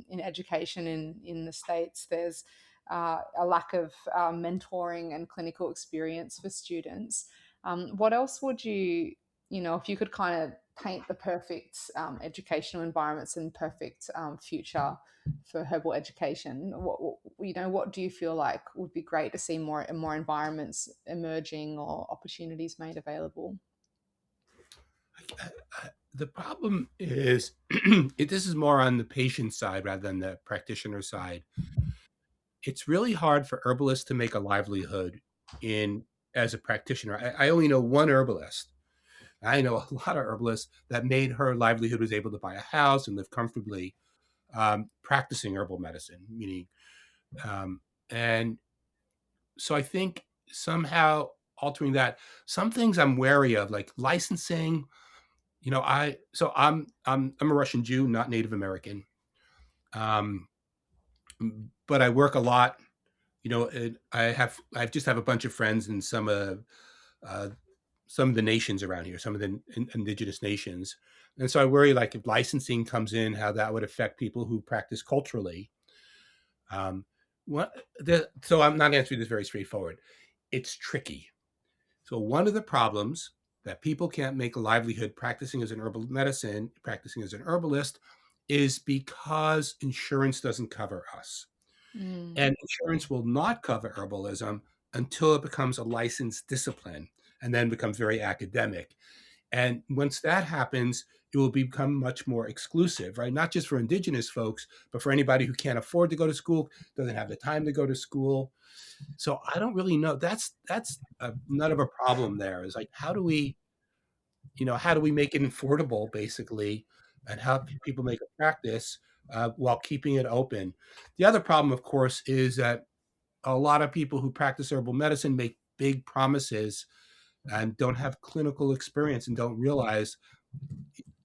in education in the States, there's a lack of mentoring and clinical experience for students. What else would if you could kind of paint the perfect educational environments and perfect future for herbal education, what do you feel like would be great to see more environments emerging or opportunities made available? The problem is this is more on the patient side rather than the practitioner side. It's really hard for herbalists to make a livelihood in as a practitioner. I only know one herbalist. I know a lot of herbalists that made her livelihood, was able to buy a house and live comfortably, practicing herbal medicine, meaning, um, and so I think somehow altering that. Some things I'm wary of, like licensing. I'm a Russian Jew, not Native American, um, but I work a lot. I just have a bunch of friends in uh, some of the nations around here, some of the indigenous nations. And so I worry, like, if licensing comes in, how that would affect people who practice culturally. Um, so I'm not answering this very straightforward. It's tricky. So one of the problems that people can't make a livelihood practicing as an herbal medicine, practicing as an herbalist, is because insurance doesn't cover us. Mm. And insurance will not cover herbalism until it becomes a licensed discipline and then becomes very academic. And once that happens, it will become much more exclusive, right? Not just for indigenous folks, but for anybody who can't afford to go to school, doesn't have the time to go to school. So I don't really know. That's none of a problem there. Is like, how do we make it affordable, basically, and how people make a practice while keeping it open. The other problem, of course, is that a lot of people who practice herbal medicine make big promises and don't have clinical experience and don't realize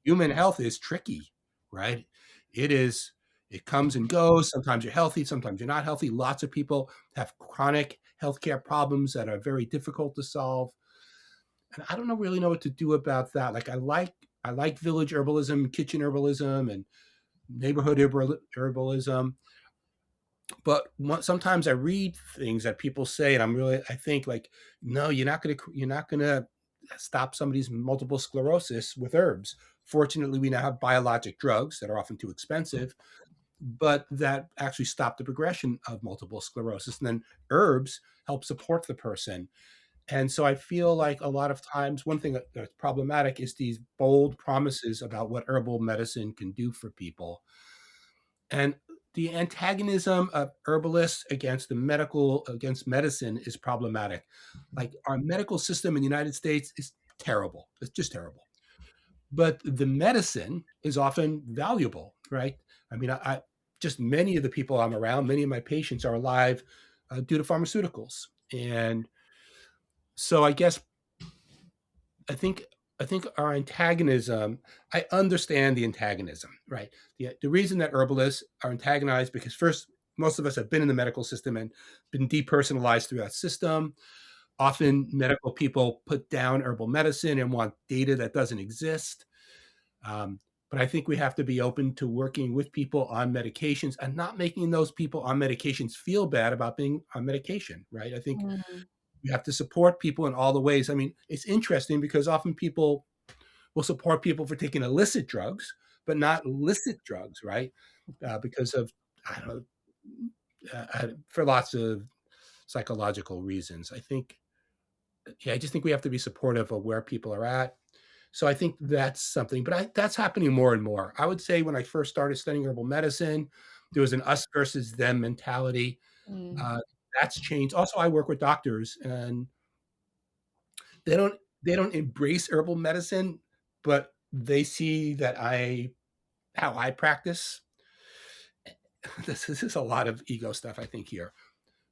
human health is tricky, right? It is. It comes and goes. Sometimes you're healthy, sometimes you're not healthy. Lots of people have chronic healthcare problems that are very difficult to solve. And I don't really know what to do about that. Like, I like village herbalism, kitchen herbalism, and neighborhood herbalism. But sometimes I read things that people say, and I think like, no, you're not gonna stop somebody's multiple sclerosis with herbs. Fortunately, we now have biologic drugs that are often too expensive, but that actually stop the progression of multiple sclerosis. And then herbs help support the person. And so I feel like a lot of times, one thing that's problematic is these bold promises about what herbal medicine can do for people. And the antagonism of herbalists against medicine is problematic. Like our medical system in the United States is terrible. It's just terrible. But the medicine is often valuable, right? I mean, I just many of the people I'm around, many of my patients are alive due to pharmaceuticals. And so I think I think our antagonism, I understand the antagonism, right? The reason that herbalists are antagonized because first, most of us have been in the medical system and been depersonalized through that system. Often medical people put down herbal medicine and want data that doesn't exist. Um, but I think we have to be open to working with people on medications and not making those people on medications feel bad about being on medication, right? I think Mm. we have to support people in all the ways. I mean, it's interesting because often people will support people for taking illicit drugs, but not licit drugs, right? Because of, I don't know, for lots of psychological reasons. Yeah, I just think we have to be supportive of where people are at. So I think that's something, but that's happening more and more. I would say when I first started studying herbal medicine, there was an us versus them mentality. Mm. Uh, that's changed. Also, I work with doctors, and they don't they don't embrace herbal medicine, but they see that I how I practice. This is a lot of ego stuff, I think, here.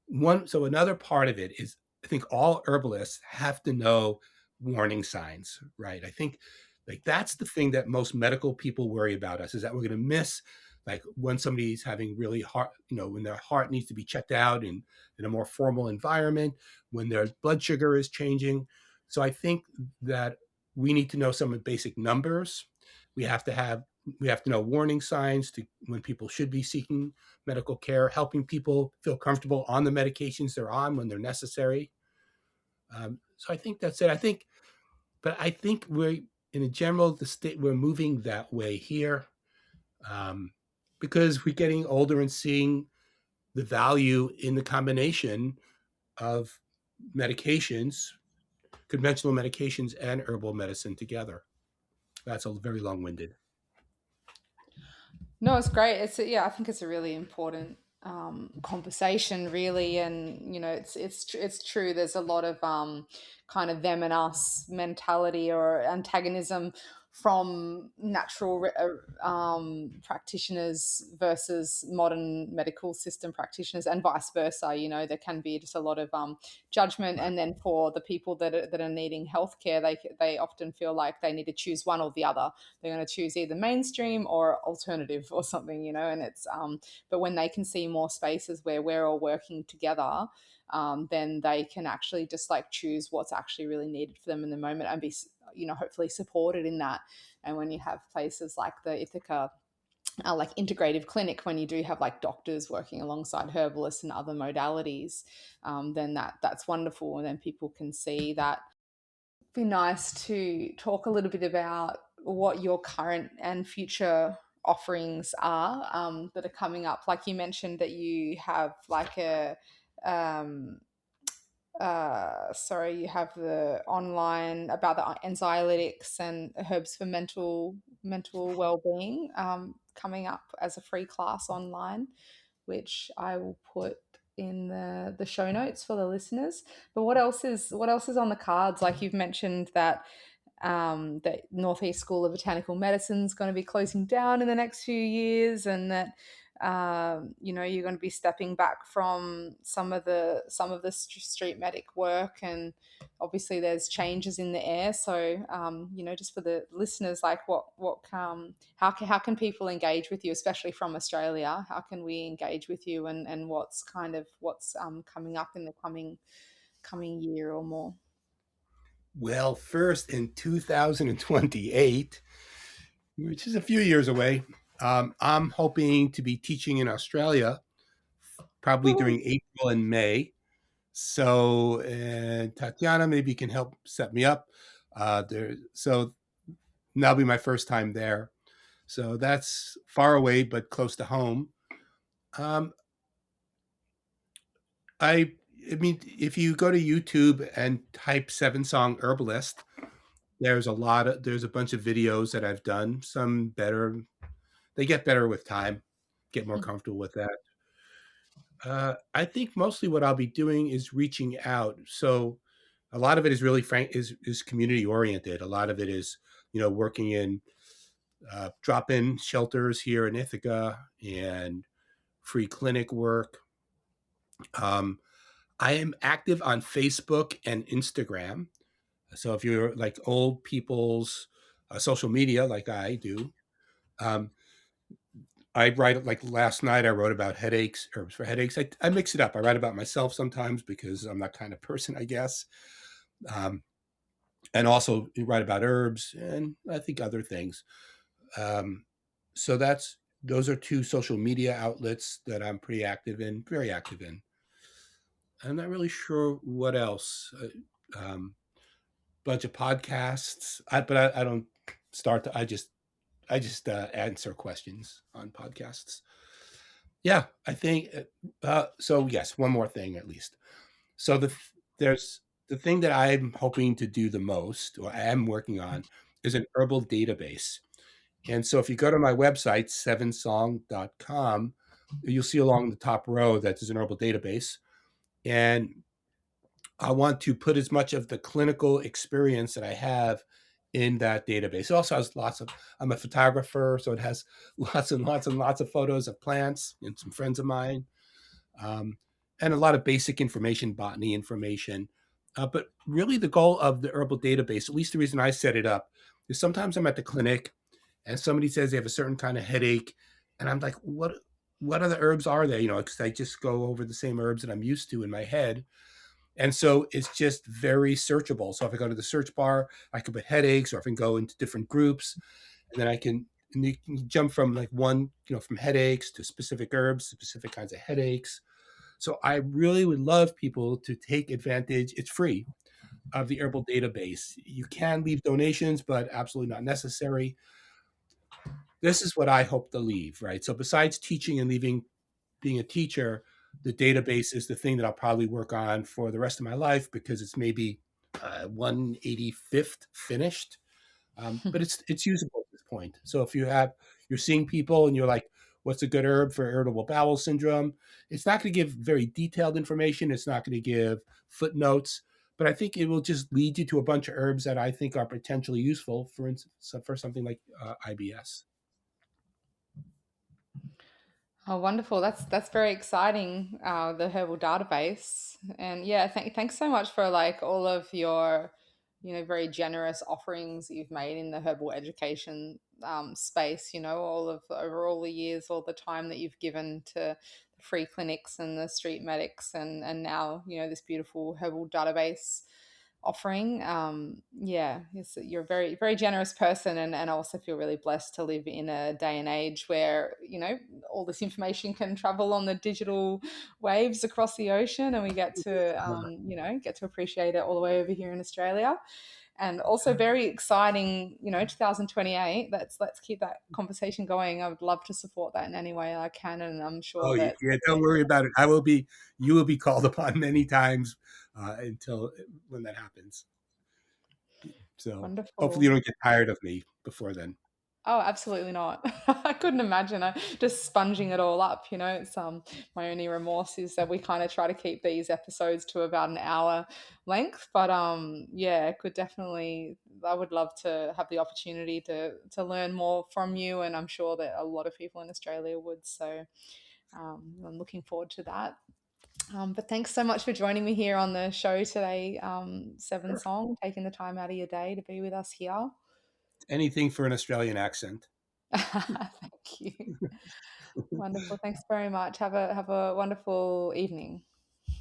Another part of it is I think all herbalists have to know warning signs, right? I think like that's the thing that most medical people worry about us is that we're going to miss like when somebody's having really heart, when their heart needs to be checked out in a more formal environment, when their blood sugar is changing. So I think that we need to know some basic numbers. We have to have we have to know warning signs to when people should be seeking medical care, helping people feel comfortable on the medications they're on when they're necessary. So I think that's it. I think we're in a general the state we're moving that way here um, because we're getting older and seeing the value in the combination of medications, conventional medications, and herbal medicine together. That's a very long-winded. No, it's great. Yeah, I think it's a really important conversation, really, and it's true. There's a lot of kind of them and us mentality or antagonism from practitioners versus modern medical system practitioners, and vice versa. There can be just a lot of judgment, Right. and then for the people that are needing healthcare, they often feel like they need to choose one or the other. They're going to choose either mainstream or alternative or something, and it's but when they can see more spaces where we're all working together, then they can actually just like choose what's actually really needed for them in the moment and be hopefully supported in that. And when you have places like the Ithaca like integrative clinic, when you do have like doctors working alongside herbalists and other modalities, then that's wonderful, and then people can see that. Be nice to talk a little bit about what your current and future offerings are, that are coming up. Like you mentioned that you have like um, you have the online about the anxiolytics and herbs for mental well-being, coming up as a free class online, which I will put in the show notes for the listeners. But what else is on the cards? Like you've mentioned that the Northeast School of Botanical Medicine is going to be closing down in the next few years, and that you're going to be stepping back from some of the street medic work, and obviously there's changes in the air. So just for the listeners, like how can people engage with you, especially from Australia? How can we engage with you, and what's coming up in the coming year or more? Well, first in 2028, which is a few years away, I'm hoping to be teaching in Australia, probably Woo. during April and May. So, Tatiana maybe can help set me up. So that'll be my first time there. So that's far away but close to home. Um, I I mean, if you go to YouTube and type Seven Song Herbalist, there's a bunch of videos that I've done. Some better, they get better with time, get more comfortable with that. I think mostly what I'll be doing is reaching out. So a lot of it is really is community oriented. A lot of it is working in drop in shelters here in Ithaca and free clinic work. Um, I am active on Facebook and Instagram. So if you're like old people's social media, like I do, um, I write like last night. I wrote about headaches, herbs for headaches. I mix it up. I write about myself sometimes because I'm that kind of person, I guess, um, and also you write about herbs and I think other things. Um, so those are two social media outlets that I'm pretty active in, very active in. I'm not really sure what else. Bunch of podcasts, but I don't start to. I just answer questions on podcasts. Yeah, I think so. Yes, one more thing at least. So there's the thing that I'm hoping to do the most, or I am working on, is an herbal database. And so if you go to my website, sevensong.com, you'll see along the top row that there's an herbal database. And I want to put as much of the clinical experience that I have in that database. It also has I'm a photographer, so it has lots and lots and lots of photos of plants and some friends of mine, um, and a lot of basic information, botany information. But really, the goal of the herbal database, at least the reason I set it up, is sometimes I'm at the clinic and somebody says they have a certain kind of headache, and I'm like, what other herbs are there? Because I just go over the same herbs that I'm used to in my head. And so it's just very searchable. So if I go to the search bar, I can put headaches, or I can go into different groups, and then and you can jump from like from headaches to specific herbs, specific kinds of headaches. So I really would love people to take advantage. It's free of the herbal database. You can leave donations, but absolutely not necessary. This is what I hope to leave, right? So besides teaching and leaving being a teacher, the database is the thing that I'll probably work on for the rest of my life because it's maybe 185th finished, but it's usable at this point. So if you're seeing people and you're like, what's a good herb for irritable bowel syndrome? It's not going to give very detailed information. It's not going to give footnotes, but I think it will just lead you to a bunch of herbs that I think are potentially useful, for instance, for something like IBS. Oh, wonderful. That's very exciting, the herbal database. And yeah, thanks so much for like all of your, very generous offerings that you've made in the herbal education space, over all the years, all the time that you've given to the free clinics and the street medics and now, this beautiful herbal database offering. Yeah, you're a very, very generous person. And I also feel really blessed to live in a day and age where, all this information can travel on the digital waves across the ocean and we get to, get to appreciate it all the way over here in Australia. And also very exciting, 2028. Let's keep that conversation going. I would love to support that in any way I can. And I'm sure Oh, that, yeah, don't worry about it. You will be called upon many times until when that happens. So hopefully you wonderful. don't get tired of me before then. Oh, absolutely not. I couldn't imagine. I just sponging it all up, It's my only remorse is that we kind of try to keep these episodes to about an hour length, but yeah, could definitely I would love to have the opportunity to learn more from you, and I'm sure that a lot of people in Australia would. So I'm looking forward to that. But thanks so much for joining me here on the show today, Seven Sure. Song, taking the time out of your day to be with us here. Anything for an Australian accent. Thank you. Wonderful. Thanks very much. Have a wonderful evening.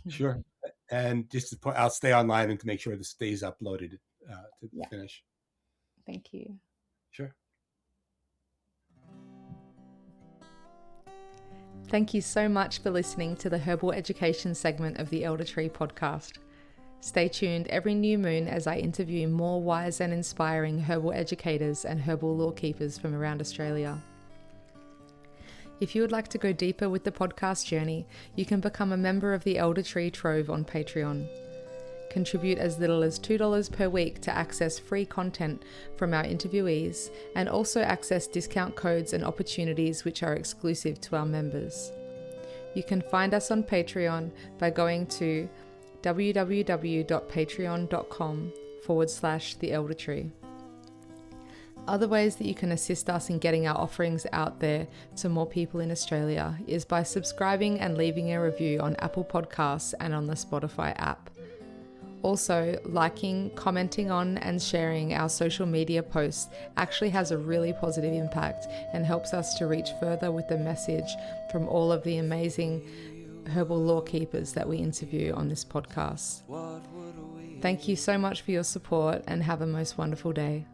Sure. And just to point, I'll stay online and to make sure this stays uploaded to Yeah. finish. Thank you. Sure. Thank you so much for listening to the Herbal Education segment of the Elder Tree podcast. Stay tuned every new moon as I interview more wise and inspiring herbal educators and herbal law keepers from around Australia. If you would like to go deeper with the podcast journey, you can become a member of the Elder Tree Trove on Patreon. Contribute as little as $2 per week to access free content from our interviewees and also access discount codes and opportunities which are exclusive to our members. You can find us on Patreon by going to www.patreon.com/theeldertree. Other ways that you can assist us in getting our offerings out there to more people in Australia is by subscribing and leaving a review on Apple Podcasts and on the Spotify app. Also, liking, commenting on and sharing our social media posts actually has a really positive impact and helps us to reach further with the message from all of the amazing herbal law keepers that we interview on this podcast. Thank you so much for your support and have a most wonderful day.